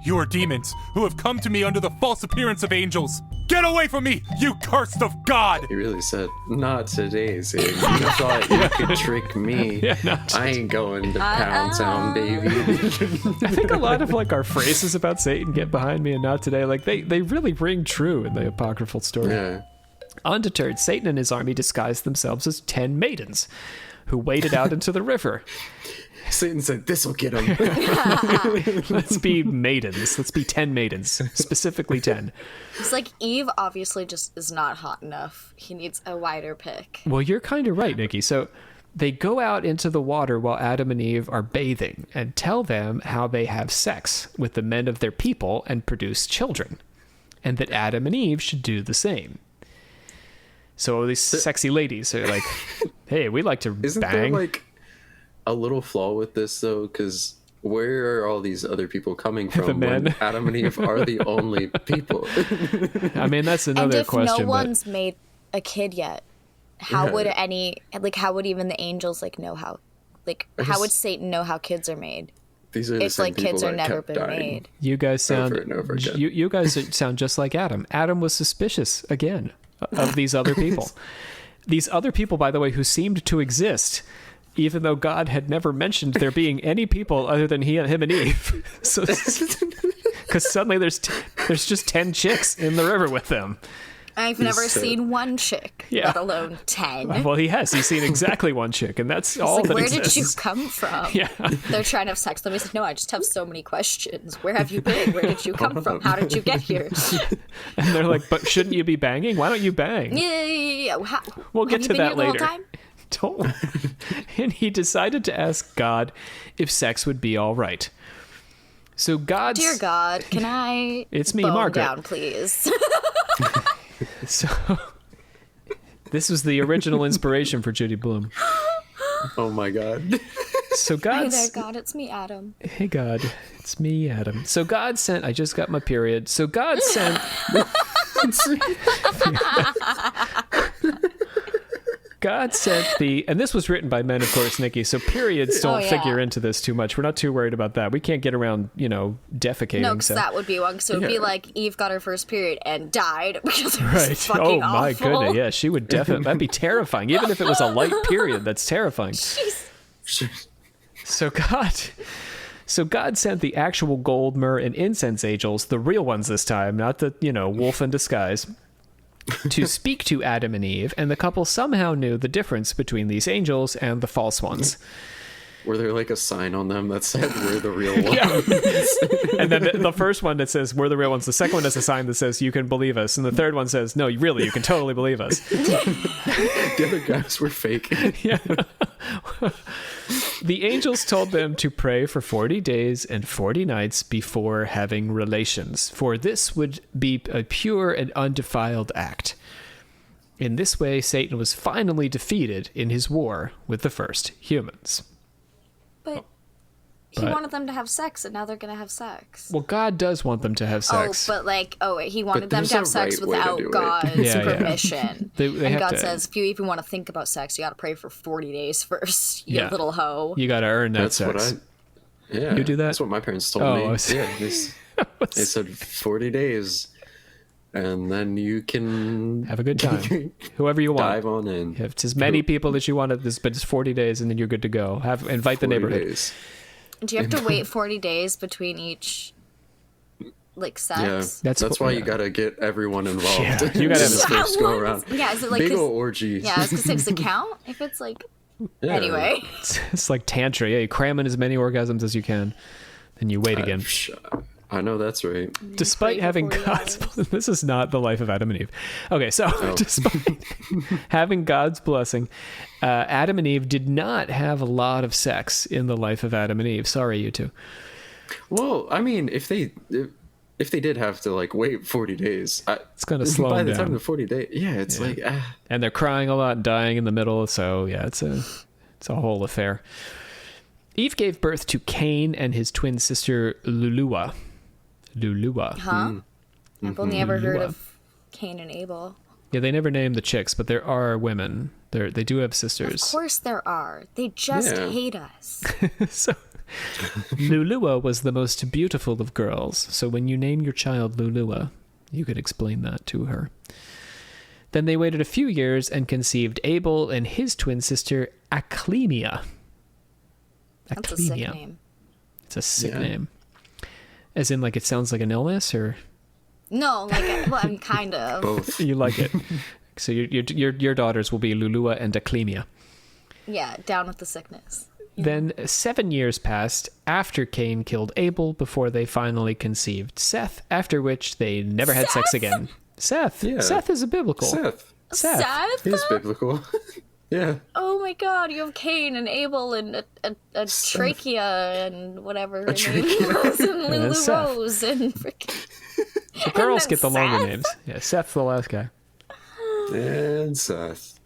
You are demons who have come to me under the false appearance of angels. Get away from me, you cursed of God! He really said, not today, Zig. You thought you could trick me. I ain't going to Pound Town, baby. I think a lot of our phrases about Satan, get behind me and not today, they really ring true in the apocryphal story. Yeah. Undeterred, Satan and his army disguised themselves as 10 maidens who waded out into the river. Satan said, this'll get him. Let's be maidens. Let's be 10 maidens. Specifically 10. It's like Eve obviously just is not hot enough. He needs a wider pick. Well, you're kind of right, Nikki. So they go out into the water while Adam and Eve are bathing and tell them how they have sex with the men of their people and produce children, and that Adam and Eve should do the same. So these sexy ladies are like, hey, we like to Isn't bang. there like a little flaw with this though? Because where are all these other people coming from men. when Adam and Eve are the only people? I mean, that's another And if question. no one's made a kid yet, how Yeah. would how would even the angels like know how? Like, how would Satan know how kids are made? These are the It's same like people kids are that never kept been dying. made. You guys sound Over and over again. you guys sound just like Adam. Adam was suspicious again of these other people. These other people, by the way, who seemed to exist, even though God had never mentioned there being any people other than him and Eve. So, because suddenly there's just 10 chicks in the river with them. I've never seen one chick, Yeah. let alone 10. Well, he has. He's seen exactly one chick, and that's all Like, that where exists. did you come from? Yeah. They're trying to have sex with him. He's like, no, I just have so many questions. Where have you been? Where did you come from? How did you get here? And they're like, but shouldn't you be banging? Why don't you bang? Yeah. We'll get have to you been that here the whole later. time? Don't. And he decided to ask God if sex would be all right. So God's... Dear God, can I It's me, bone Margaret. down, please? So this was the original inspiration for Judy Blume. Oh my god. So Hey God's... there, God, it's me, Adam. Hey God, it's me, Adam. So God sent... I just got my period. So God sent... God sent the... And this was written by men, of course, Nikki, so periods don't yeah. figure into this too much. We're not too worried about that. We can't get around, defecating. No, because so. that would be one. So it'd be Yeah. like Eve got her first period and died because it was Right. fucking Oh my awful. goodness. Yeah, she would definitely... That'd be terrifying. Even if it was a light period, that's terrifying. So God sent the actual gold, myrrh, and incense angels, the real ones this time, not the, wolf in disguise, to speak to Adam and Eve, and the couple somehow knew the difference between these angels and the false ones. Were there like a sign on them that said we're the real ones? And then the first one that says, we're the real ones. The second one has a sign that says, you can believe us. And the third one says, no, really, you can totally believe us. The other guys were fake. Yeah. The angels told them to pray for 40 days and 40 nights before having relations, for this would be a pure and undefiled act. In this way, Satan was finally defeated in his war with the first humans. But he But- wanted them to have sex, and now they're gonna have sex. Well, God does want them to have sex. Wait, he wanted them there's to have a sex right way to without do it. God's Yeah, yeah. permission. They and have God to- says, if you even want to think about sex, you gotta pray for 40 days first, you Yeah. little hoe. You got to earn that That's sex. what Yeah. You do that? That's what my parents told Oh, me. I was- Yeah. They said 40 days, and then you can Have a good time. Whoever you want. dive on in. Have as many people as you want, but it's 40 days, and then you're good to go. Invite the 40 neighborhood. days. Do you have to wait 40 days between each, sex? That's That's why yeah. you gotta get everyone involved. Yeah, you gotta have this a- first go around. Yeah, is it like... Big 'cause- ol' orgy. yeah, I was gonna say, does it count? If it's Yeah. Anyway. It's like tantra. Yeah, you cram in as many orgasms as you can, then you wait again. I know that's right. Despite pray for having 40 God's... hours. This is not the life of Adam and Eve. Okay, so Oh. despite having God's blessing, Adam and Eve did not have a lot of sex in the life of Adam and Eve. Sorry, you two. Well, I mean, if they did have to wait 40 days, It's gonna slow by them the down. time the 40 days, it's And they're crying a lot and dying in the middle, so yeah, it's a whole affair. Eve gave birth to Cain and his twin sister Lulua. Huh? I've only ever heard Lua. of Cain and Abel. Yeah, they never named the chicks, but there are women. They do have Of sisters. course there are. They just Yeah. hate us. So Lulua was the most beautiful of girls. So when you name your child Lulua, you could explain that to her. Then they waited a few years and conceived Abel and his twin sister Aclemia. That's a sick name. It's a sick Yeah. name. As in, it sounds like an illness, or No, I mean, kind of. both. you like it? So your daughters will be Lulua and Aclemia. Yeah, down with the sickness. Then 7 years passed after Cain killed Abel before they finally conceived Seth, after which they never had sex Seth? again. Seth. Yeah. Seth is a biblical. Seth. Seth? He's biblical. Yeah. Oh my god, you have Cain and Abel and a trachea and whatever her name trachea. was, and then Lulu Seth. Rose and freaking... The girls then get the longer Seth? names. Yeah, Seth's the last guy. And Seth.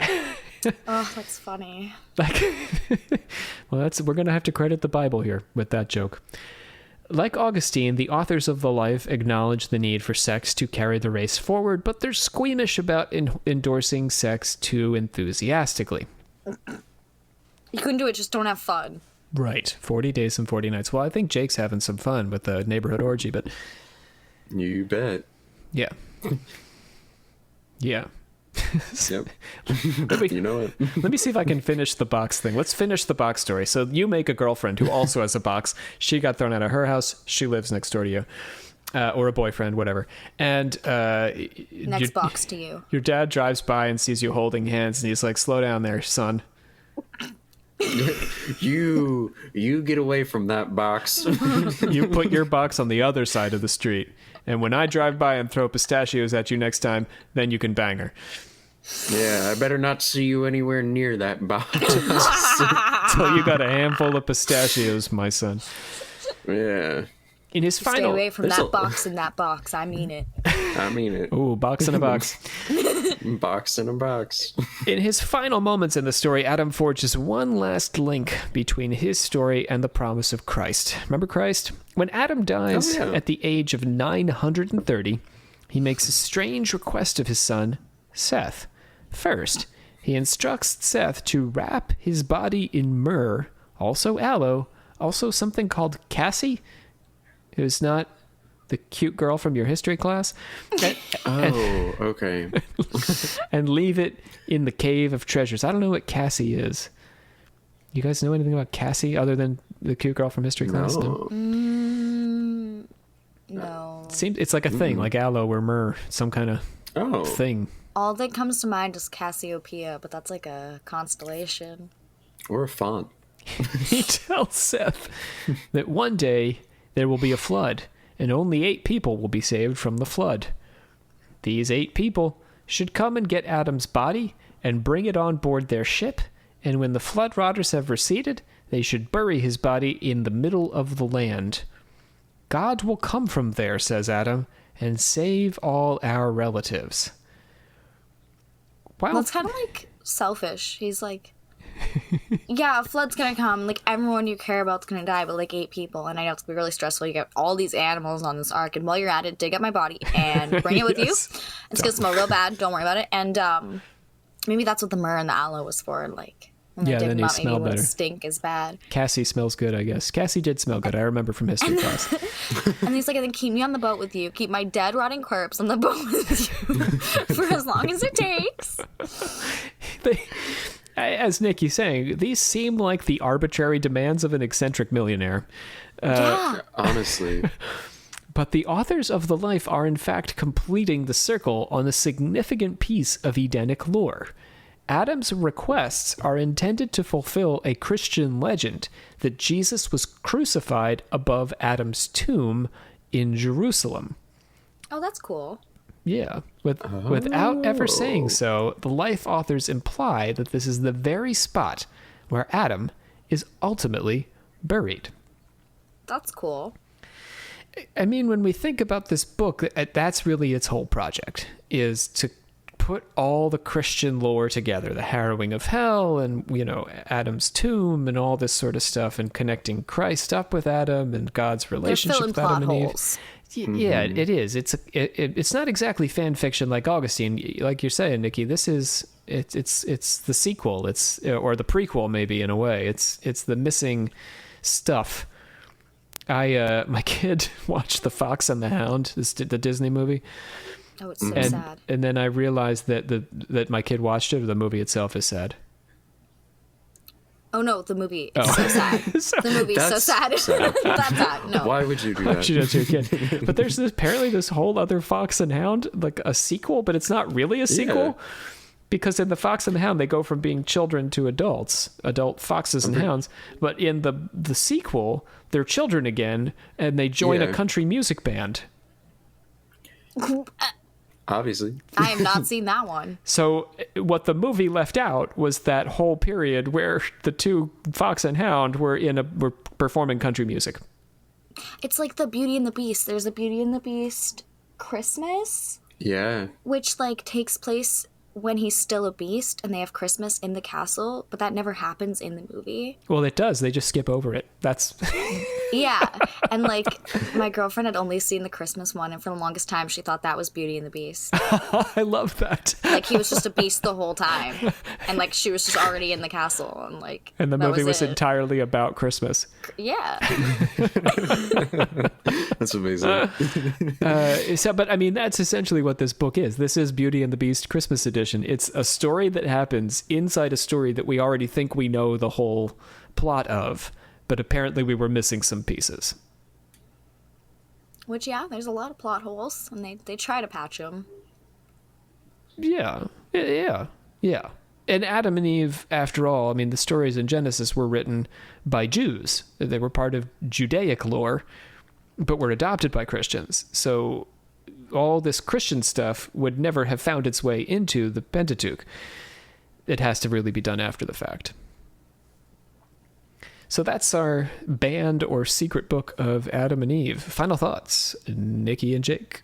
Oh, that's funny. Like, well, we're gonna have to credit the Bible here with that joke. Like Augustine, the authors of the Life acknowledge the need for sex to carry the race forward, but they're squeamish about endorsing sex too enthusiastically. You couldn't do it, just don't have fun. Right. 40 days and 40 nights. Well, I think Jake's having some fun with the neighborhood orgy, but... You bet. Yeah. Yeah. Yep. You know what? Let me see if I can finish the box thing. Let's finish the box story. So you make a girlfriend who also has a box. She got thrown out of her house. She lives next door to you. Or a boyfriend, whatever. And next box to you. Your dad drives by and sees you holding hands, and he's like, "Slow down there, son. You get away from that box." You put your box on the other side of the street. And when I drive by and throw pistachios at you next time, then you can bang her. Yeah, I better not see you anywhere near that box. Till you got a handful of pistachios, my son. Yeah. In his Stay final... away from that box in that box. I mean it. I mean it. Ooh, box in a box. Box in a box. In his final moments in the story, Adam forges one last link between his story and the promise of Christ. Remember Christ? When Adam dies at the age of 930, he makes a strange request of his son, Seth. First, he instructs Seth to wrap his body in myrrh, also aloe, also something called Cassie, who's not the cute girl from your history class. Okay. And leave it in the cave of treasures. I don't know what Cassie is. You guys know anything about Cassie other than the cute girl from history class? No. No. It's like a thing, like aloe or myrrh, some kind of thing. All that comes to mind is Cassiopeia, but that's like a constellation. Or a font. He tells Seth that one day there will be a flood, and only 8 people will be saved from the flood. These 8 people should come and get Adam's body and bring it on board their ship, and when the flood waters have receded, they should bury his body in the middle of the land. God will come from there, says Adam, and save all our relatives. Wow. Well, it's kind of like selfish. He's like, yeah, a flood's gonna come. Like, everyone you care about's gonna die, but like 8 people. And I know it's gonna be really stressful. You get all these animals on this ark, and while you're at it, dig up my body and bring it with you. It's gonna smell real bad. Don't worry about it. And maybe that's what the myrrh and the aloe was for. Like, when they dig then them you out, smell maybe better. Stink is bad. Cassie smells good, I guess. Cassie did smell good. I remember from history class. And he's like, and then keep me on the boat with you. Keep my dead, rotting corpse on the boat with you for as long as it takes. As Nikki's saying, these seem like the arbitrary demands of an eccentric millionaire. Yeah. Honestly. But the authors of the Life are in fact completing the circle on a significant piece of Edenic lore. Adam's requests are intended to fulfill a Christian legend that Jesus was crucified above Adam's tomb in Jerusalem. Oh, that's cool. Yeah. Without ever saying so, the Life authors imply that this is the very spot where Adam is ultimately buried. That's cool. I mean, when we think about this book, that's really its whole project, is to put all the Christian lore together, the harrowing of hell and, Adam's tomb and all this sort of stuff, and connecting Christ up with Adam and God's relationship with Adam and Eve. Yeah, it is. It's not exactly fan fiction like Augustine, like you're saying, Nikki. This is it's the sequel. Or the prequel, maybe, in a way. It's the missing stuff. My kid watched The Fox and the Hound, the Disney movie. Oh, it's so sad. And then I realized that my kid watched it, or the movie itself is sad. Oh no, the movie is so sad. The movie is so sad. That's sad. No. Why would you do that? She does to your kid. But there's apparently this whole other Fox and Hound, like a sequel, but it's not really a sequel. Yeah. Because in The Fox and the Hound, they go from being children to adult foxes and hounds. But in the sequel, they're children again, and they join a country music band. Obviously. I have not seen that one. So what the movie left out was that whole period where the two Fox and Hound were performing country music. It's like the Beauty and the Beast. There's a Beauty and the Beast Christmas. Yeah. Which takes place when he's still a beast and they have Christmas in the castle, but that never happens in the movie. Well, it does. They just skip over it. That's... Yeah. And like my girlfriend had only seen the Christmas one, and for the longest time she thought that was Beauty and the Beast. I love that. Like he was just a beast the whole time. And like she was just already in the castle, and like and the movie was entirely about Christmas. Yeah. That's amazing. But I mean, that's essentially what this book is. This is Beauty and the Beast Christmas edition. It's a story that happens inside a story that we already think we know the whole plot of, but apparently we were missing some pieces. Which, yeah, there's a lot of plot holes, and they try to patch them. Yeah. And Adam and Eve, after all, I mean, the stories in Genesis were written by Jews. They were part of Judaic lore, but were adopted by Christians. So all this Christian stuff would never have found its way into the Pentateuch. It has to really be done after the fact. So that's our banned or secret book of Adam and Eve. Final thoughts, Nikki and Jake.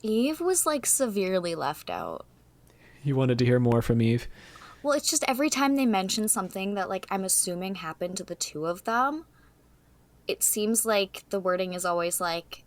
Eve was like severely left out. You wanted to hear more from Eve? Well, it's just every time they mention something that like I'm assuming happened to the two of them, it seems like the wording is always like,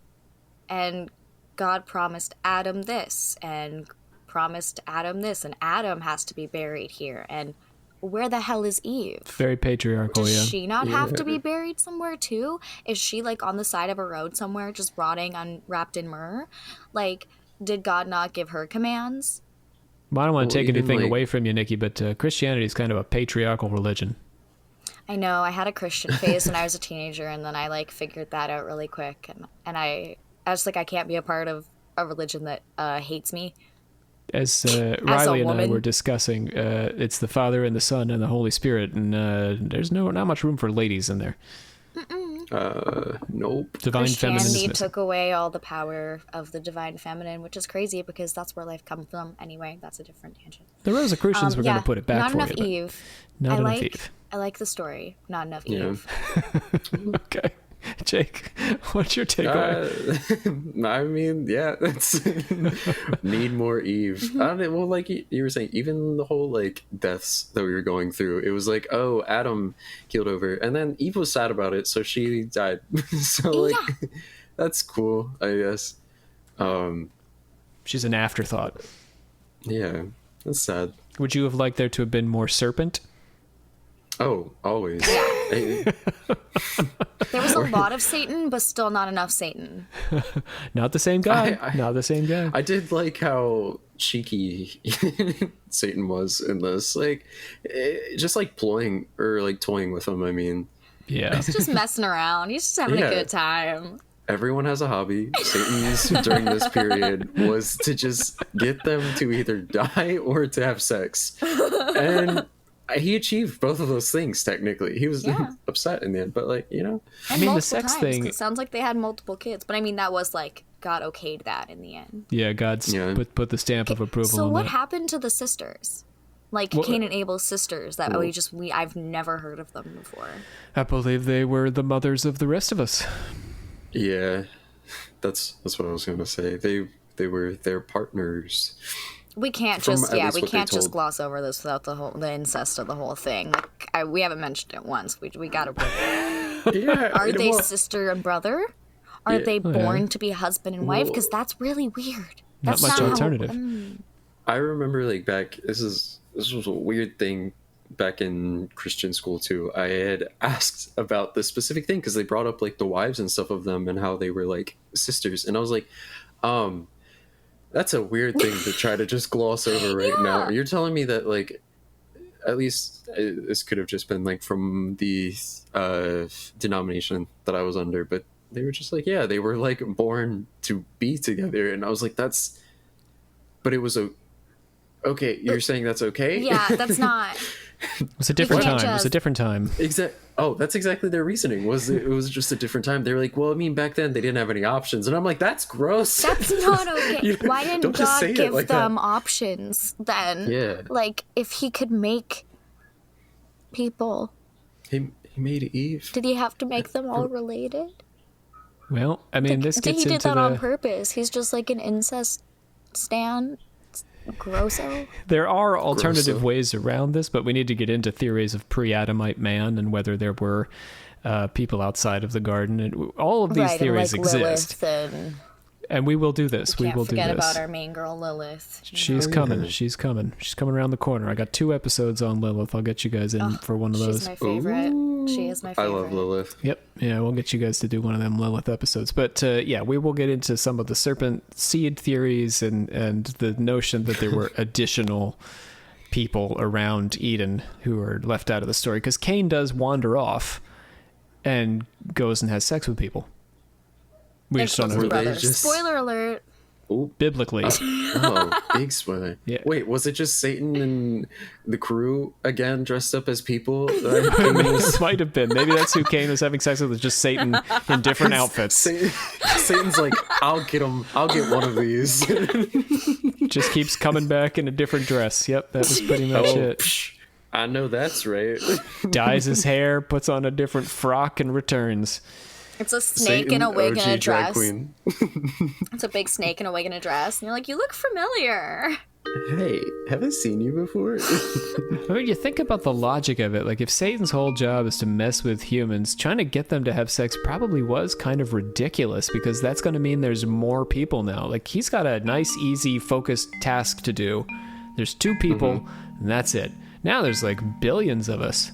and God promised Adam this, and promised Adam this, and Adam has to be buried here, and where the hell is Eve? Very patriarchal, Does she not have to be buried somewhere too? Is she like on the side of a road somewhere just rotting wrapped in myrrh? Like, did God not give her commands? Well, I don't want to take anything away from you, Nikki, but Christianity is kind of a patriarchal religion. I know. I had a Christian phase when I was a teenager, and then I like figured that out really quick. And I was like, I can't be a part of a religion that hates me. As Riley and I were discussing, it's the Father and the Son and the Holy Spirit, and there's not much room for ladies in there. Nope. Divine feminine. Christianity took away all the power of the divine feminine, which is crazy because that's where life comes from. Anyway, that's a different tangent. The Rosicrucians were going to put it back not for enough you. Eve. Not enough Eve. I like the story. Not enough Yeah. Eve. Okay. Jake, what's your takeaway? I mean, yeah, that's need more Eve. I don't know. Well, like you were saying, even the whole like deaths that we were going through, it was like, oh, Adam keeled over, and then Eve was sad about it, so she died. So like, that's cool, I guess. She's an afterthought. Yeah, that's sad. Would you have liked there to have been more serpent? Oh, always. There was a lot of Satan, but still not enough Satan. Not the same guy. Not the same guy. I did like how cheeky Satan was in this, like just like toying with him. I mean, yeah, he's just messing around. He's just having a good time. Everyone has a hobby. Satan's during this period was to just get them to either die or to have sex, and he achieved both of those things. Technically, he was upset in the end, but like, you know, and I mean, the sex thing. It sounds like they had multiple kids, but I mean, that was like God okayed that in the end. Yeah, God's put the stamp of approval. So on what that. happened to the sisters? Like Cain and Abel's sisters that I've never heard of them before. I believe they were the mothers of the rest of us. Yeah, that's what I was gonna say. They were their partners. We can't just gloss over this without the incest of the whole thing. Like, we haven't mentioned it once. We gotta bring it. Yeah, Are they sister and brother? Are they born to be husband and wife? Because that's really weird. Not much alternative. I remember like back. This was a weird thing back in Christian school too. I had asked about this specific thing because they brought up like the wives and stuff of them and how they were like sisters, and I was like, that's a weird thing to try to just gloss over right now. You're telling me that like, at least this could have just been like from the denomination that I was under, but they were just like, yeah, they were like born to be together, and I was like, but it was okay. You're saying that's okay? Yeah, that's not. It was a different time. It was a different time. Oh, that's exactly their reasoning. It was just a different time. They were like, well, I mean, back then they didn't have any options, and I'm like, that's gross. That's not okay. Why didn't God give them options then? Yeah. Like, if he could make people, he made Eve. did he have to make them all related? Well, I mean, this gets into he did that on purpose. He's just like an incest stan. Grosso? There are alternative ways around this, but we need to get into theories of pre-Adamite man and whether there were people outside of the garden. And all of these theories like exist. And we will do this. We will do this. Can't forget about our main girl, Lilith. She's coming. She's coming. She's coming around the corner. I got 2 episodes on Lilith. I'll get you guys in for one of those. She's my favorite. Ooh, she is my favorite. I love Lilith. Yep. Yeah, we'll get you guys to do one of them Lilith episodes. But yeah, we will get into some of the serpent seed theories and the notion that there were additional people around Eden who are left out of the story. Because Cain does wander off and goes and has sex with people. We just don't know. Spoiler alert. Ooh. Biblically. Big spoiler. Yeah. Wait, was it just Satan and the crew again dressed up as people? It might have been. Maybe that's who Cain was having sex with, was just Satan in different outfits. Satan's like, I'll get him. I'll get one of these. Just keeps coming back in a different dress. Yep, that was pretty much it. I know that's right. Dyes his hair, puts on a different frock, and returns. It's a snake in a wig and a dress. Queen. It's a big snake in a wig and a dress. And you're like, you look familiar. Hey, have I seen you before? I mean, you think about the logic of it. Like, if Satan's whole job is to mess with humans, trying to get them to have sex probably was kind of ridiculous, because that's going to mean there's more people now. Like, he's got a nice, easy, focused task to do. There's 2 people, and that's it. Now there's like billions of us.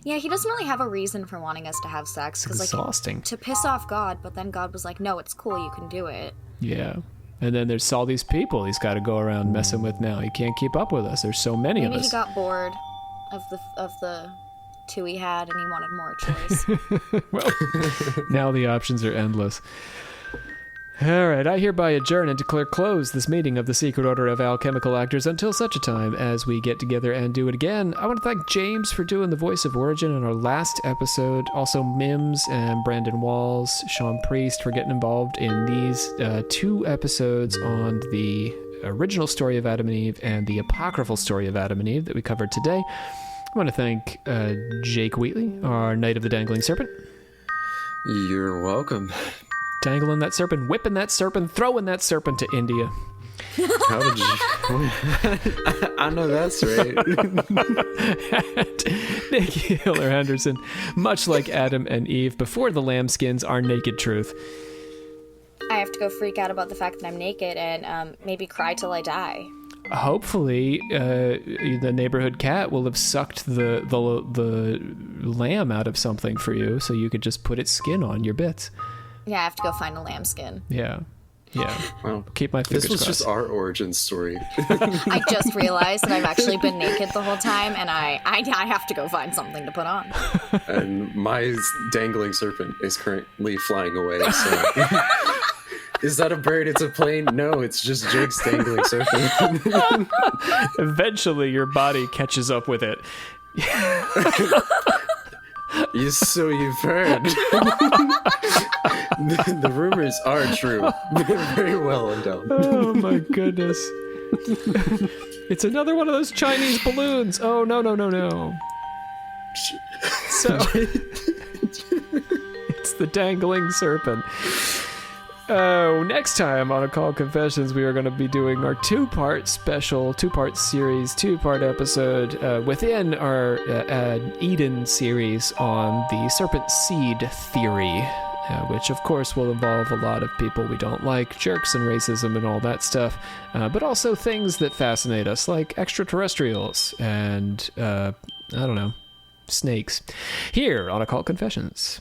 Yeah, he doesn't really have a reason for wanting us to have sex. It's exhausting. Like, to piss off God, but then God was like, no, it's cool, you can do it. Yeah. And then there's all these people he's got to go around messing with now. He can't keep up with us. There's so many of us. Maybe he got bored of the 2 he had and he wanted more choice. Well, now the options are endless. All right, I hereby adjourn and declare closed this meeting of the Secret Order of Alchemical Actors until such a time as we get together and do it again. I want to thank James for doing the voice of Origin in our last episode. Also Mims and Brandon Walls, Sean Priest for getting involved in these 2 episodes on the original story of Adam and Eve and the apocryphal story of Adam and Eve that we covered today. I want to thank Jake Wheatley, our Knight of the Dangling Serpent. You're welcome. Dangling that serpent, whipping that serpent, throwing that serpent to India. How did you? I know that's right. Nikki Hiller Henderson, much like Adam and Eve, before the lambskins are naked truth. I have to go freak out about the fact that I'm naked and maybe cry till I die. Hopefully, the neighborhood cat will have sucked the lamb out of something for you, so you could just put its skin on your bits. Yeah, I have to go find a lambskin. Yeah. Well, keep my fingers crossed. This was just our origin story. I just realized that I've actually been naked the whole time, and I have to go find something to put on. And my dangling serpent is currently flying away. So. Is that a bird? It's a plane? No, it's just Jake's dangling serpent. Eventually, your body catches up with it. So you've heard. The rumors are true. Very well done. Oh my goodness. It's another one of those Chinese balloons. Oh, no. So, it's the dangling serpent. Oh, next time on Occult Confessions, we are going to be doing our 2-part special, 2-part series, 2-part episode within our Eden series on the serpent seed theory, which of course will involve a lot of people we don't like, jerks and racism and all that stuff, but also things that fascinate us, like extraterrestrials and, I don't know, snakes, here on Occult Confessions.